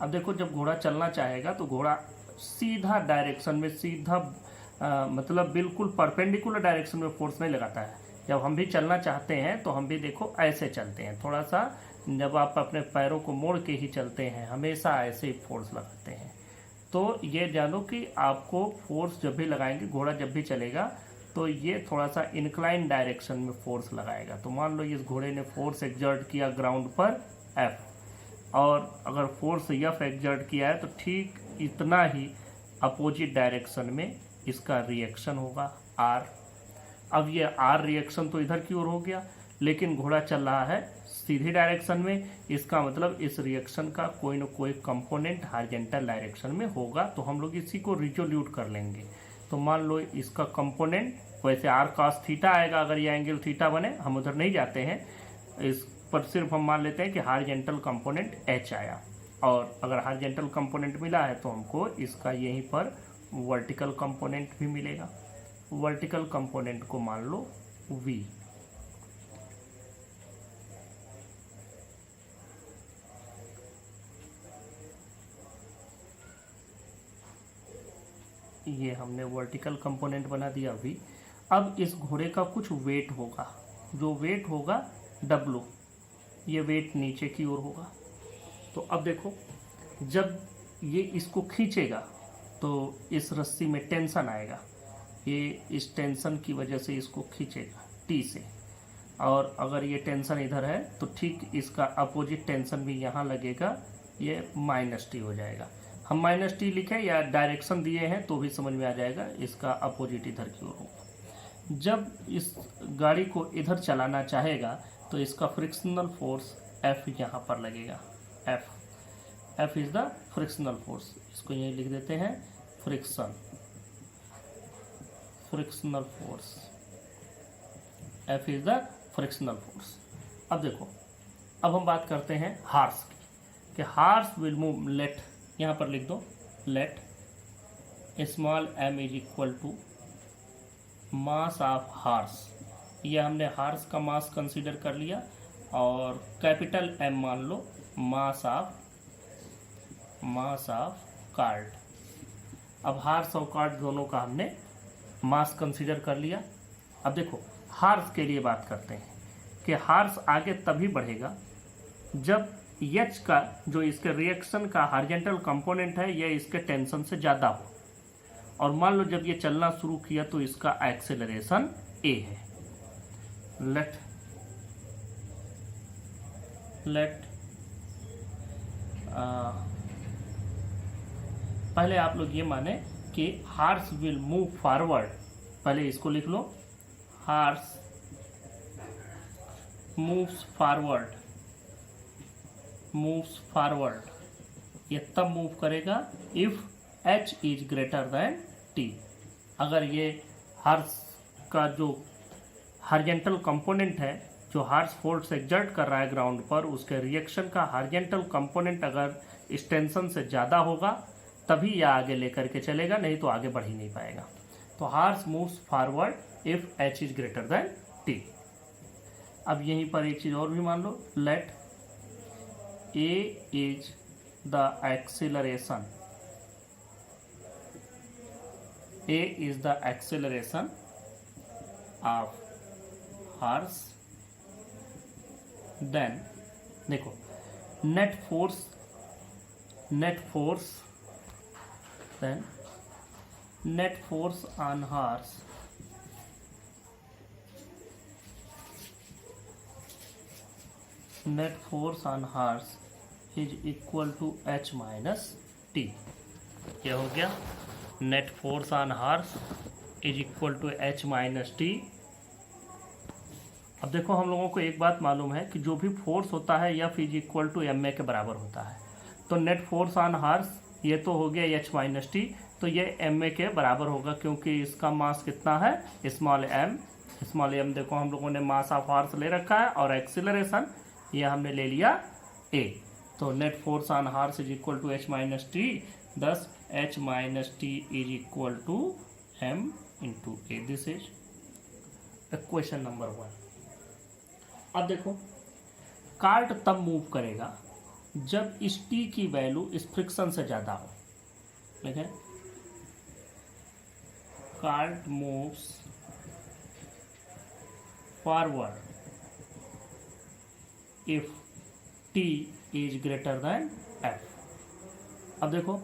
अब देखो, जब घोड़ा चलना चाहेगा तो घोड़ा सीधा डायरेक्शन में, मतलब बिल्कुल परपेंडिकुलर डायरेक्शन में फोर्स नहीं लगाता है। जब हम भी चलना चाहते हैं तो हम भी देखो ऐसे चलते हैं, थोड़ा सा जब आप अपने पैरों को मोड़ के ही चलते हैं, हमेशा ऐसे ही फोर्स लगाते हैं। तो ये जानो कि आपको फोर्स जब भी लगाएंगे, घोड़ा जब भी चलेगा तो ये थोड़ा सा इंक्लाइन डायरेक्शन में फोर्स लगाएगा। तो मान लो इस घोड़े ने फोर्स एक्सर्ट किया ग्राउंड पर एफ, और अगर फोर्स एफ एक्सर्ट किया है तो ठीक इतना ही अपोजिट डायरेक्शन में इसका रिएक्शन होगा आर। अब ये आर रिएक्शन तो इधर की ओर हो गया, लेकिन घोड़ा चल रहा है सीधी डायरेक्शन में, इसका मतलब इस रिएक्शन का कोई न कोई कंपोनेंट हॉरिजॉन्टल डायरेक्शन में होगा। तो हम लोग इसी को रिजोल्यूट कर लेंगे। तो मान लो इसका कंपोनेंट वैसे आर कॉस थीटा आएगा, अगर ये एंगल थीटा बने, हम उधर नहीं जाते हैं, इस पर सिर्फ हम मान लेते हैं कि हॉरिजॉन्टल कंपोनेंट एच आया। और अगर हॉरिजॉन्टल कंपोनेंट मिला है तो हमको इसका यहीं पर वर्टिकल कंपोनेंट भी मिलेगा। वर्टिकल कंपोनेंट को मान लो v। ये हमने वर्टिकल कंपोनेंट बना दिया v। अब इस घोड़े का कुछ वेट होगा, जो वेट होगा w, ये वेट नीचे की ओर होगा। तो अब देखो, जब ये इसको खींचेगा तो इस रस्सी में टेंशन आएगा, ये इस टेंशन की वजह से इसको खींचेगा टी से, और अगर ये टेंशन इधर है तो ठीक इसका अपोजिट टेंशन भी यहाँ लगेगा, ये माइनस टी हो जाएगा। हम माइनस टी लिखें या डायरेक्शन दिए हैं तो भी समझ में आ जाएगा, इसका अपोजिट इधर की ओर होगा। जब इस गाड़ी को इधर चलाना चाहेगा तो इसका फ्रिक्शनल फोर्स F यहाँ पर लगेगा। F is the frictional force, इसको यही लिख देते हैं frictional force. F is the frictional force. अब देखो, अब हम बात करते हैं हार्स की, कि हार्स विल मूव, लेट यहाँ पर लिख दो, let small m is equal to mass of horse. ये हमने हार्स का मास कंसीडर कर लिया, और कैपिटल M मान लो मास ऑफ कार्ड। अब हार्स और कार्ड दोनों का हमने मास कंसीडर कर लिया। अब देखो, हार्स के लिए बात करते हैं कि हार्स आगे तभी बढ़ेगा जब H का, जो इसके रिएक्शन का हॉरिजॉन्टल कंपोनेंट है, यह इसके टेंशन से ज़्यादा हो। और मान लो जब ये चलना शुरू किया तो इसका एक्सेलरेशन a है। लेट पहले आप लोग ये माने कि हार्स विल मूव फॉरवर्ड। पहले इसको लिख लो, हार्स मूव्स फॉरवर्ड। ये तब मूव करेगा if h is greater then t। अगर ये हार्स का जो हार्जेंटल कंपोनेंट है जो हार्स फोर्स एग्जर्ट कर रहा है ग्राउंड पर, उसके रिएक्शन का हार्जेंटल कंपोनेंट अगर इस टेंशन से ज़्यादा होगा तभी यह आगे लेकर के चलेगा, नहीं तो आगे बढ़ ही नहीं पाएगा। तो horse moves forward if H is greater than T. अब यहीं पर एक चीज़ और भी मान लो, let A is the acceleration, A is the acceleration of horse, then देखो net force then net force on horse is equal to h minus t। क्या हो गया? Net force on horse is equal to h minus t. अब देखो हम लोगों को एक बात मालूम है कि जो भी फोर्स होता है F is equal to m a के बराबर होता है। तो नेट फोर्स ऑन हार्स ये तो हो गया h माइनस टी, तो ये एम ए के बराबर होगा क्योंकि इसका मास कितना है, स्मॉल एम। देखो हम लोगों ने मास ऑफ हार्स ले रखा है और एक्सीलरेशन ये हमने ले लिया a। तो net force on horse is equal to h minus t, thus h minus t is equal to m into a. This is equation number 1। अब देखो कार्ट तब मूव करेगा जब इस टी की वैल्यू इस फ्रिक्शन से ज्यादा हो। ठीक है, cart moves forward if T is greater than F. अब देखो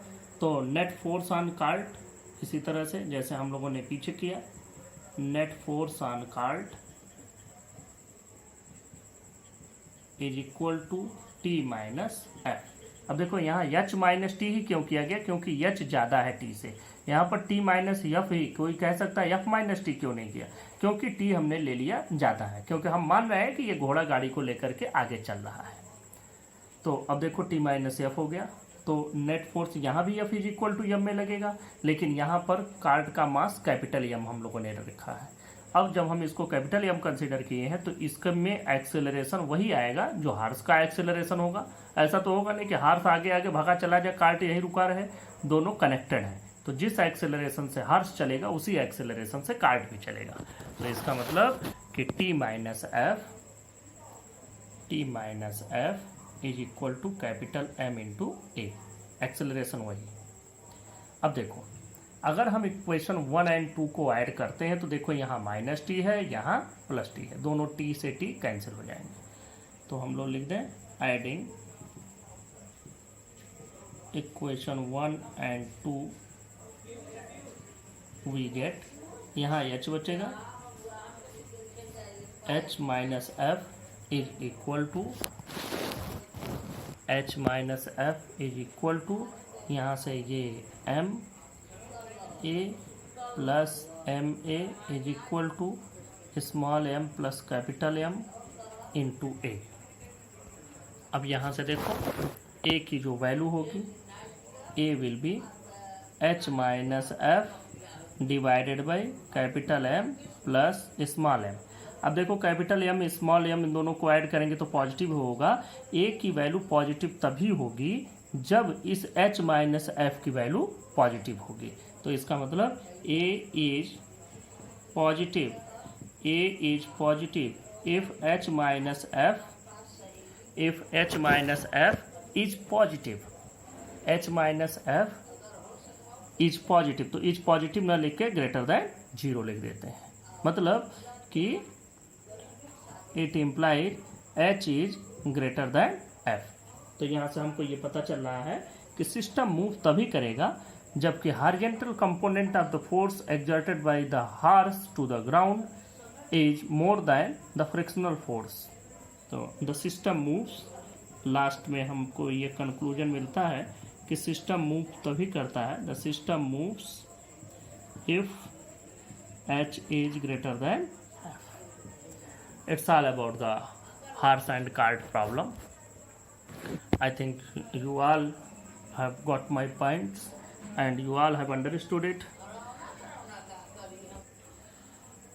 तो नेट फोर्स ऑन कार्ट इसी तरह से जैसे हम लोगों ने पीछे किया, net force on cart is equal to t minus f. अब देखो यहाँ एच माइनस टी ही क्यों किया गया, क्योंकि एच ज़्यादा है टी से। यहाँ पर टी माइनस एफ ही, कोई कह सकता है एफ माइनस टी क्यों नहीं किया, क्योंकि टी हमने ले लिया ज़्यादा है, क्योंकि हम मान रहे हैं कि ये घोड़ा गाड़ी को लेकर के आगे चल रहा है। तो अब देखो टी माइनस एफ हो गया, तो नेट फोर्स यहाँ भी f is equal to m में लगेगा, लेकिन यहाँ पर कार्ट का मास कैपिटल एम हम लोगों ने रखा है। अब जब हम इसको कैपिटल एम कंसीडर किए हैं तो इसमें एक्सेलरेशन वही आएगा जो हार्स का एक्सेलरेशन होगा। ऐसा तो होगा नहीं कि हार्स आगे आगे भागा चला जाए, कार्ट यहीं रुका रहे, दोनों कनेक्टेड हैं। तो जिस एक्सेलरेशन से हार्स चलेगा उसी एक्सेलरेशन से कार्ट भी चलेगा। तो इसका मतलब कि t minus F is equal to capital M into a, acceleration वही। अब देखो अगर हम इक्वेशन 1 एंड 2 को ऐड करते हैं तो देखो यहाँ माइनस टी है, यहाँ प्लस टी है, दोनों टी से टी कैंसिल हो जाएंगे। तो हम लोग लिख दें adding equation 1 and 2 we get, यहाँ h बचेगा, h minus F is equal to यहाँ से ये m A plus M A is equal to small M plus capital M into A. अब यहाँ से देखो ए की जो वैल्यू होगी, A will be H minus F divided by capital M plus small M. अब देखो कैपिटल एम स्मॉल एम इन दोनों को ऐड करेंगे तो पॉजिटिव होगा। ए की वैल्यू पॉजिटिव तभी होगी जब इस एच माइनस एफ की वैल्यू पॉजिटिव होगी। तो इसका मतलब A is positive if H minus F is positive, H minus F is positive. तो इज पॉजिटिव ना लिख के ग्रेटर देन 0 लिख देते हैं, मतलब कि it implied H is greater than F. तो यहाँ से हमको ये पता चल रहा है कि सिस्टम मूव तभी करेगा जबकि horizontal component of the force exerted by the horse to the ground is more than the frictional force. तो द सिस्टम मूव्स, लास्ट में हमको ये कंक्लूजन मिलता है कि सिस्टम मूव तभी करता है, the system moves if H is greater than f. It's all about the horse and cart problem. I think you all have got my points and you all have understood it.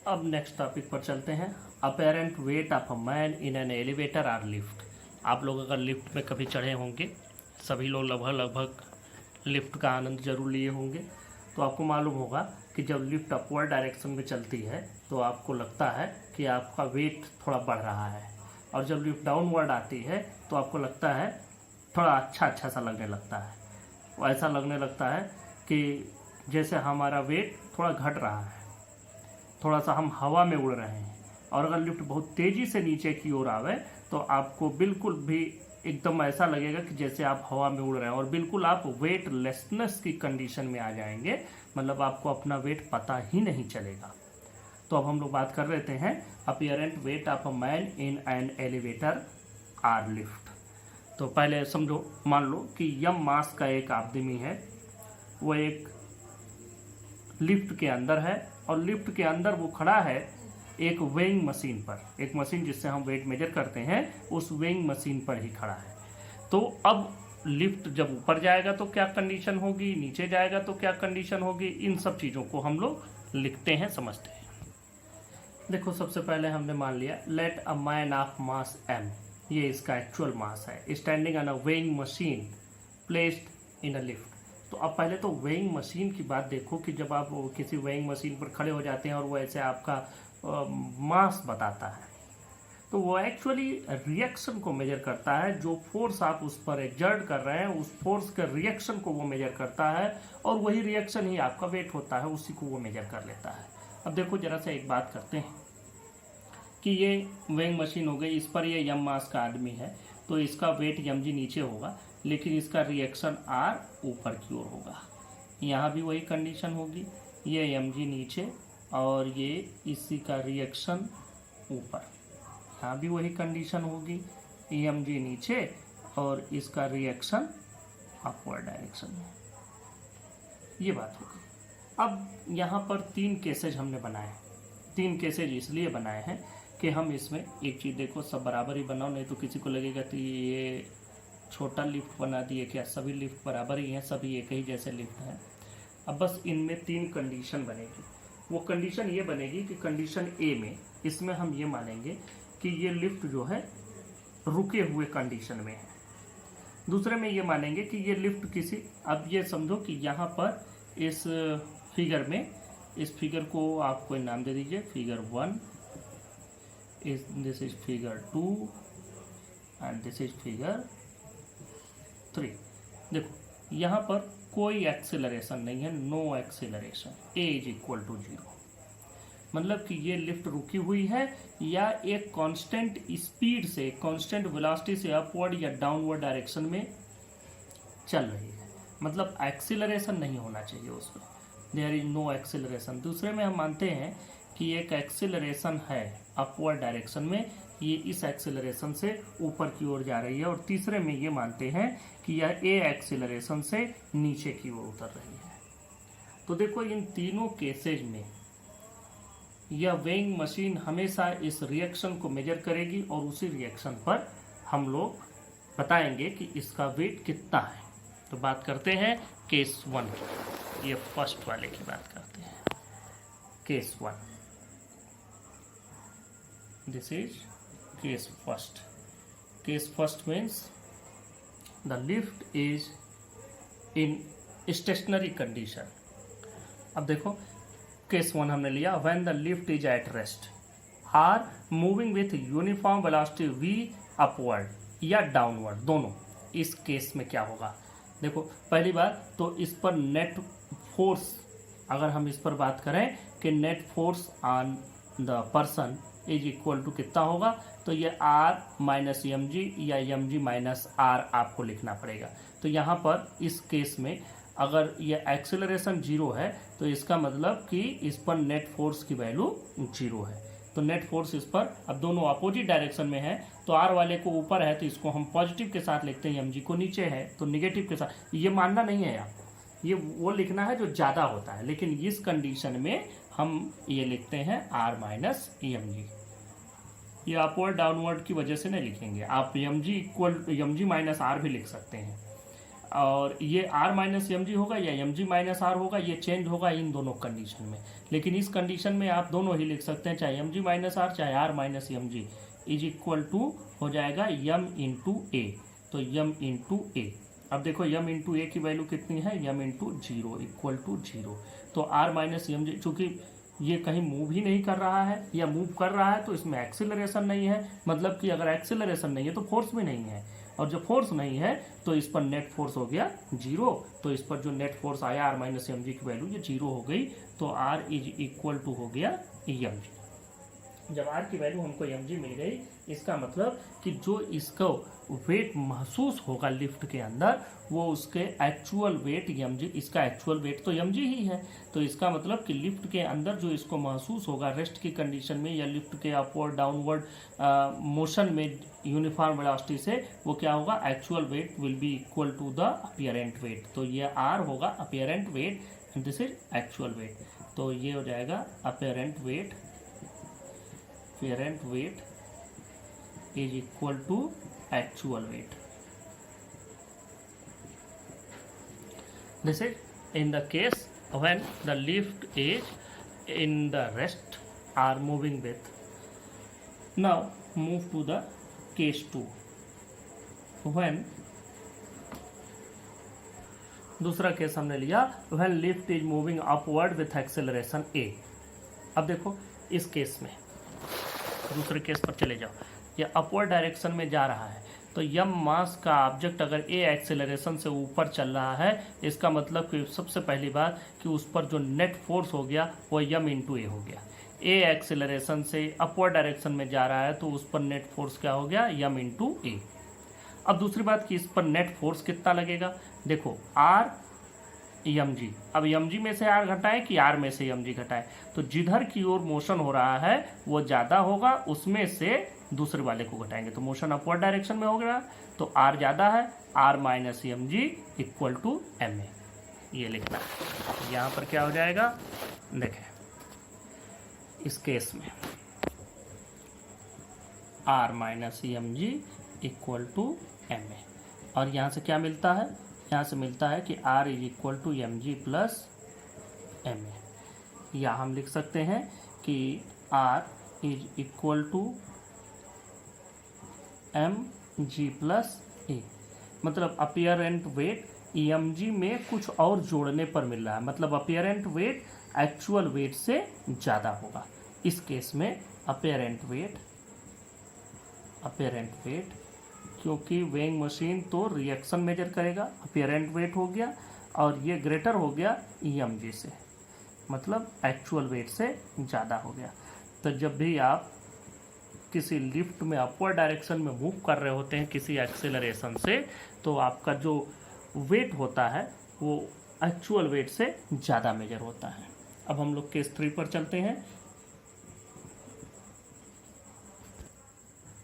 अब next topic पर चलते हैं। Apparent weight of a man in an elevator or lift. आप लोग अगर lift में कभी चढ़े होंगे, सभी लोग लगभग लिफ्ट का आनंद जरूर लिए होंगे, तो आपको मालूम होगा कि जब लिफ्ट अपवर्ड डायरेक्शन में चलती है तो आपको लगता है कि आपका वेट थोड़ा बढ़ रहा है, और जब लिफ्ट डाउनवर्ड आती है तो आपको लगता है थोड़ा अच्छा सा लगने लगता है। ऐसा लगने लगता है कि जैसे हमारा वेट थोड़ा घट रहा है, थोड़ा सा हम हवा में उड़ रहे हैं। और अगर लिफ्ट बहुत तेज़ी से नीचे की ओर आवे तो आपको बिल्कुल भी एकदम ऐसा लगेगा कि जैसे आप हवा में उड़ रहे हैं, और बिल्कुल आप वेट लेसनेस की कंडीशन में आ जाएंगे, मतलब आपको अपना वेट पता ही नहीं चलेगा। तो अब हम लोग बात कर लेते हैं apparent weight of a man in an elevator or lift. तो पहले समझो, मान लो कि यम मास का एक आदमी है, वो एक लिफ्ट के अंदर है, और लिफ्ट के अंदर वो खड़ा है एक वेइंग मशीन पर। एक मशीन जिससे हम वेट मेजर करते हैं, उस वेइंग मशीन पर ही खड़ा है। तो अब लिफ्ट जब ऊपर जाएगा तो क्या कंडीशन होगी, नीचे जाएगा तो क्या कंडीशन होगी, इन सब चीज़ों को हम लोग लिखते हैं, समझते हैं। देखो, सबसे पहले हमने मान लिया let a man of mass m, ये इसका एक्चुअल मास है, standing on a weighing machine placed in a lift. तो अब पहले तो वेइंग मशीन की बात देखो कि जब आप किसी वेइंग मशीन पर खड़े हो जाते हैं और वो ऐसे आपका मास बताता है, तो वो एक्चुअली रिएक्शन को मेजर करता है। जो फोर्स आप उस पर एक्सर्ट कर रहे हैं, उस फोर्स के रिएक्शन को वो मेजर करता है, और वही रिएक्शन ही आपका वेट होता है, उसी को वो मेजर कर लेता है। अब देखो जरा सा एक बात करते हैं कि ये वेइंग मशीन हो गई, इस पर ये यम मास का आदमी है, तो इसका वेट यम जी नीचे होगा, लेकिन इसका रिएक्शन आर ऊपर की ओर होगा। यहाँ भी वही कंडीशन होगी, ये यम जी नीचे और ये इसी का रिएक्शन ऊपर। यहाँ भी वही कंडीशन होगी, यम जी नीचे और इसका रिएक्शन अपवर्ड डायरेक्शन में। ये बात होगी। अब यहाँ पर 3 केसेज हमने बनाए। 3 केसेज इसलिए बनाए हैं कि हम इसमें एक चीज़ देखो, सब बराबर ही बनाओ, नहीं तो किसी को लगेगा कि ये छोटा लिफ्ट बना दिए क्या, सभी लिफ्ट बराबर ही हैं, सभी एक ही जैसे लिफ्ट हैं। अब बस इनमें 3 कंडीशन बनेगी। वो कंडीशन ये बनेगी कि कंडीशन ए में, इसमें हम ये मानेंगे कि ये लिफ्ट जो है रुके हुए कंडीशन में है। दूसरे में ये मानेंगे कि ये लिफ्ट किसी, अब ये समझो कि यहाँ पर इस फिगर में, इस फिगर को आप कोई नाम दे दीजिए, figure 1, this is figure 2 and this is figure 3। देखो यहाँ पर कोई एक्सेलरेशन नहीं है, no acceleration, a is equal to 0। मतलब कि ये लिफ्ट रुकी हुई है या एक कांस्टेंट स्पीड से, कांस्टेंट वेलोसिटी से अपवर्ड या डाउनवर्ड डायरेक्शन में चल रही है, मतलब एक्सेलरेशन नहीं होना चाहिए उसमें, देयर इज नो एक्सेलरेशन। दूसरे में हम मानते हैं कि एक एक्सेलरेशन है अपवर्ड डायरेक्शन में, ये इस एक्सेलरेशन से ऊपर की ओर जा रही है, और तीसरे में ये मानते हैं कि यह ए एक्सेलरेशन से नीचे की ओर उतर रही है। तो देखो इन तीनों केसेज में यह वेइंग मशीन हमेशा इस रिएक्शन को मेजर करेगी, और उसी रिएक्शन पर हम लोग बताएंगे कि इसका वेट कितना है। तो बात करते हैं केस 1 की, ये फर्स्ट वाले की बात करते हैं। Case 1, this is case first. Case first means the lift is in stationary condition. अब देखो केस 1 हमने लिया, when the lift is at rest or moving with uniform velocity v upward या डाउनवर्ड, दोनों। इस केस में क्या होगा, देखो पहली बात तो इस पर नेट फोर्स, अगर हम इस पर बात करें कि net force on the person is equal to कितना होगा, तो ये r माइनस एम जी या एम जी माइनस आर आपको लिखना पड़ेगा। तो यहाँ पर इस केस में अगर ये एक्सेलरेशन 0 है तो इसका मतलब कि इस पर नेट फोर्स की वैल्यू 0 है। तो नेट फोर्स इस पर, अब दोनों अपोजिट डायरेक्शन में है, तो आर वाले को ऊपर है तो इसको हम पॉजिटिव के साथ लिखते हैं, एम जी को नीचे है तो निगेटिव के साथ। ये मानना नहीं है आपको, ये वो लिखना है जो ज़्यादा होता है, लेकिन इस कंडीशन में हम ये लिखते हैं आर माइनस एम जी। ये अपवर्ड डाउनवर्ड की वजह से नहीं लिखेंगे, आप एम जी इक्वल एम जी माइनस आर भी लिख सकते हैं। और ये आर माइनस एम जी होगा या एम जी माइनस आर होगा, ये चेंज होगा इन दोनों कंडीशन में। लेकिन इस कंडीशन में आप दोनों ही लिख सकते हैं, चाहे एम जी माइनस आर चाहे R minus M g is equal to हो जाएगा यम इंटू ए। तो यम इंटू ए, अब देखो यम इंटू ए की वैल्यू कितनी है, M into zero equal to zero. तो आर माइनस एम जी, चूंकि ये कहीं मूव ही नहीं कर रहा है या मूव कर रहा है तो इसमें एक्सिलरेशन नहीं है, मतलब कि अगर एक्सिलरेशन नहीं है तो फोर्स भी नहीं है, और जब फोर्स नहीं है तो इस पर नेट फोर्स हो गया जीरो। तो इस पर जो नेट फोर्स आया आर माइनस एम जी की वैल्यू ये जीरो हो गई, तो आर इज इक्वल टू हो गया एम जी। जब आर की वैल्यू हमको एम जी मिल गई, इसका मतलब कि जो इसको वेट महसूस होगा लिफ्ट के अंदर वो उसके एक्चुअल वेट एम जी, इसका एक्चुअल वेट तो एम जी ही है। तो इसका मतलब कि लिफ्ट के अंदर जो इसको महसूस होगा रेस्ट की कंडीशन में या लिफ्ट के अपवर्ड डाउनवर्ड मोशन में यूनिफॉर्म वेलोसिटी से, वो क्या होगा, actual weight will be equal to the apparent weight. तो ये आर होगा apparent weight and this is actual weight. तो ये हो जाएगा apparent weight is equal to actual weight. This is in the case when the lift is in the rest or moving with. Now move to the case 2 when दूसरा case हमने लिया when lift is moving upward with acceleration a। अब देखो इस case में दूसरे case पर चले जाओ, ये अपवर्ड डायरेक्शन में जा रहा है, तो यम मास का ऑब्जेक्ट अगर ए एक्सेलरेशन से ऊपर चल रहा है, इसका मतलब कि सबसे पहली बात कि उस पर जो नेट फोर्स हो गया वो यम इंटू ए हो गया। ए एक्सेलरेशन से अपवर्ड डायरेक्शन में जा रहा है तो उस पर नेट फोर्स क्या हो गया, यम इंटू ए। अब दूसरी बात कि इस पर नेट फोर्स कितना लगेगा, देखो आर एम जी, अब एम जी में से आर घटाएं कि आर में से एम जी घटाएं, तो जिधर की ओर मोशन हो रहा है वो ज़्यादा होगा, उसमें से दूसरे वाले को घटाएंगे तो मोशन अपवर्ड डायरेक्शन में हो गया, तो आर ज़्यादा है, R minus M g equal to m a, ये लिखना है। यहाँ पर क्या हो जाएगा, देखें इस केस में R minus M g equal to m a, और यहाँ से क्या मिलता है, यहाँ से मिलता है कि R is equal to M G plus M A, या हम लिख सकते हैं कि R is equal to M G plus A. मतलब अपीयरेंट वेट एम जी में कुछ और जोड़ने पर मिल रहा है, मतलब अपीयरेंट वेट एक्चुअल वेट से ज़्यादा होगा। इस केस में अपीयरेंट वेट क्योंकि वेइंग मशीन तो रिएक्शन मेजर करेगा, अपीयरेंट वेट हो गया, और ये ग्रेटर हो गया ईएम जी से, मतलब एक्चुअल वेट से ज़्यादा हो गया। तो जब भी आप किसी लिफ्ट में अपवर्ड डायरेक्शन में मूव कर रहे होते हैं किसी एक्सेलरेशन से, तो आपका जो वेट होता है वो एक्चुअल वेट से ज़्यादा मेजर होता है। अब हम लोग केस 3 पर चलते हैं।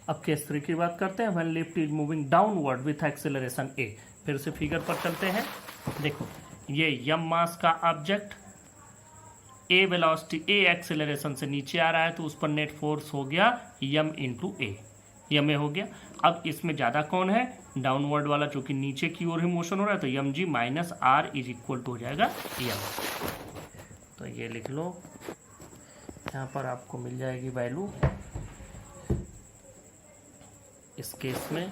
अब केस 3 की बात करते हैं, when lift is moving downward with acceleration A. फिर से फिगर पर चलते हैं, देखो ये यम मास का object A velocity A acceleration से नीचे आ रहा है तो उस पर नेट फोर्स हो गया यम इंटू ए, यम ए हो गया। अब इसमें ज़्यादा कौन है, डाउनवर्ड वाला, जो कि नीचे की ओर ही मोशन हो रहा है, तो M G minus R is equal to हो जाएगा यम। तो ये लिख लो, यहाँ पर आपको मिल जाएगी वैल्यू इस केस में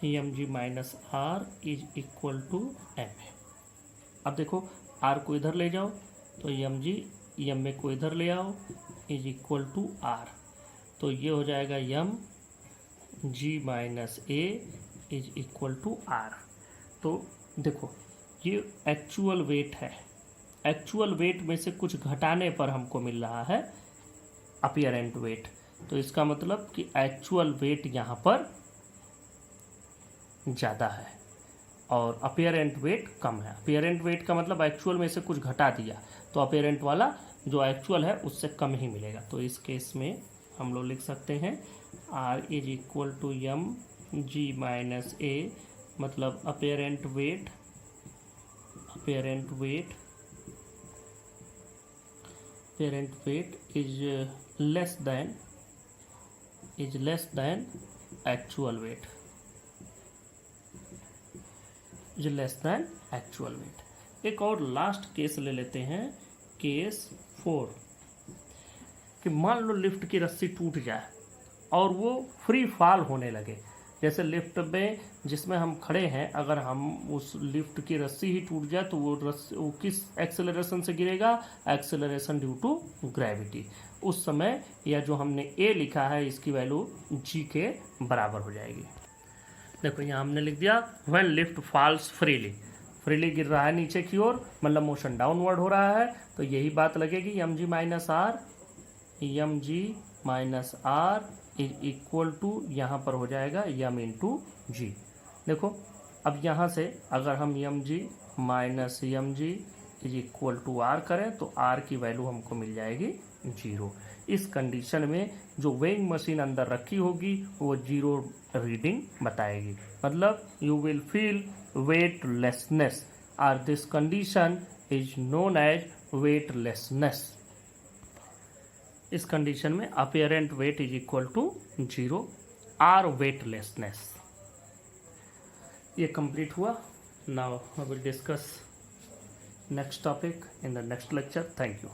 m ji minus R is equal to m a. अब देखो आर को इधर ले जाओ तो एम जी एम ए को इधर ले आओ इज इक्वल टू आर, तो ये हो जाएगा m ji minus a is equal to R. तो देखो ये एक्चुअल वेट है, एक्चुअल वेट में से कुछ घटाने पर हमको मिल रहा है अपीयरेंट वेट, तो इसका मतलब कि एक्चुअल वेट यहाँ पर ज़्यादा है और अपीयरेंट वेट कम है। अपीयरेंट वेट का मतलब एक्चुअल में से कुछ घटा दिया, तो अपीयरेंट वाला जो एक्चुअल है उससे कम ही मिलेगा। तो इस केस में हम लोग लिख सकते हैं R is equal to M ji minus A, मतलब apparent weight is less than actual weight. Is less than actual weight. एक और लास्ट केस ले लेते हैं, केस 4, कि मान लो लिफ्ट की रस्सी टूट जाए और वो फ्री फॉल होने लगे। जैसे लिफ्ट में जिसमें हम खड़े हैं, अगर हम उस लिफ्ट की रस्सी ही टूट जाए तो वो किस एक्सेलरेशन से गिरेगा? Acceleration due to gravity. उस समय या जो हमने ए लिखा है इसकी वैल्यू जी के बराबर हो जाएगी। देखो यहाँ हमने लिख दिया when lift falls freely, freely गिर रहा है नीचे की ओर, मतलब मोशन डाउनवर्ड हो रहा है, तो यही बात लगेगी m ji minus R is equal to, यहाँ पर हो जाएगा यम इंटू जी। देखो अब यहाँ से अगर हम M G minus M G is equal to R करें तो आर की वैल्यू हमको मिल जाएगी 0। इस कंडीशन में जो वेइंग मशीन अंदर रखी होगी वो 0 रीडिंग बताएगी, मतलब यू विल फील वेटलेसनेस, और this condition is known as weightlessness. इस कंडीशन में apparent weight is equal to 0 और वेटलेसनेस। ये कंप्लीट हुआ। Now I will discuss next topic in the next lecture. Thank you.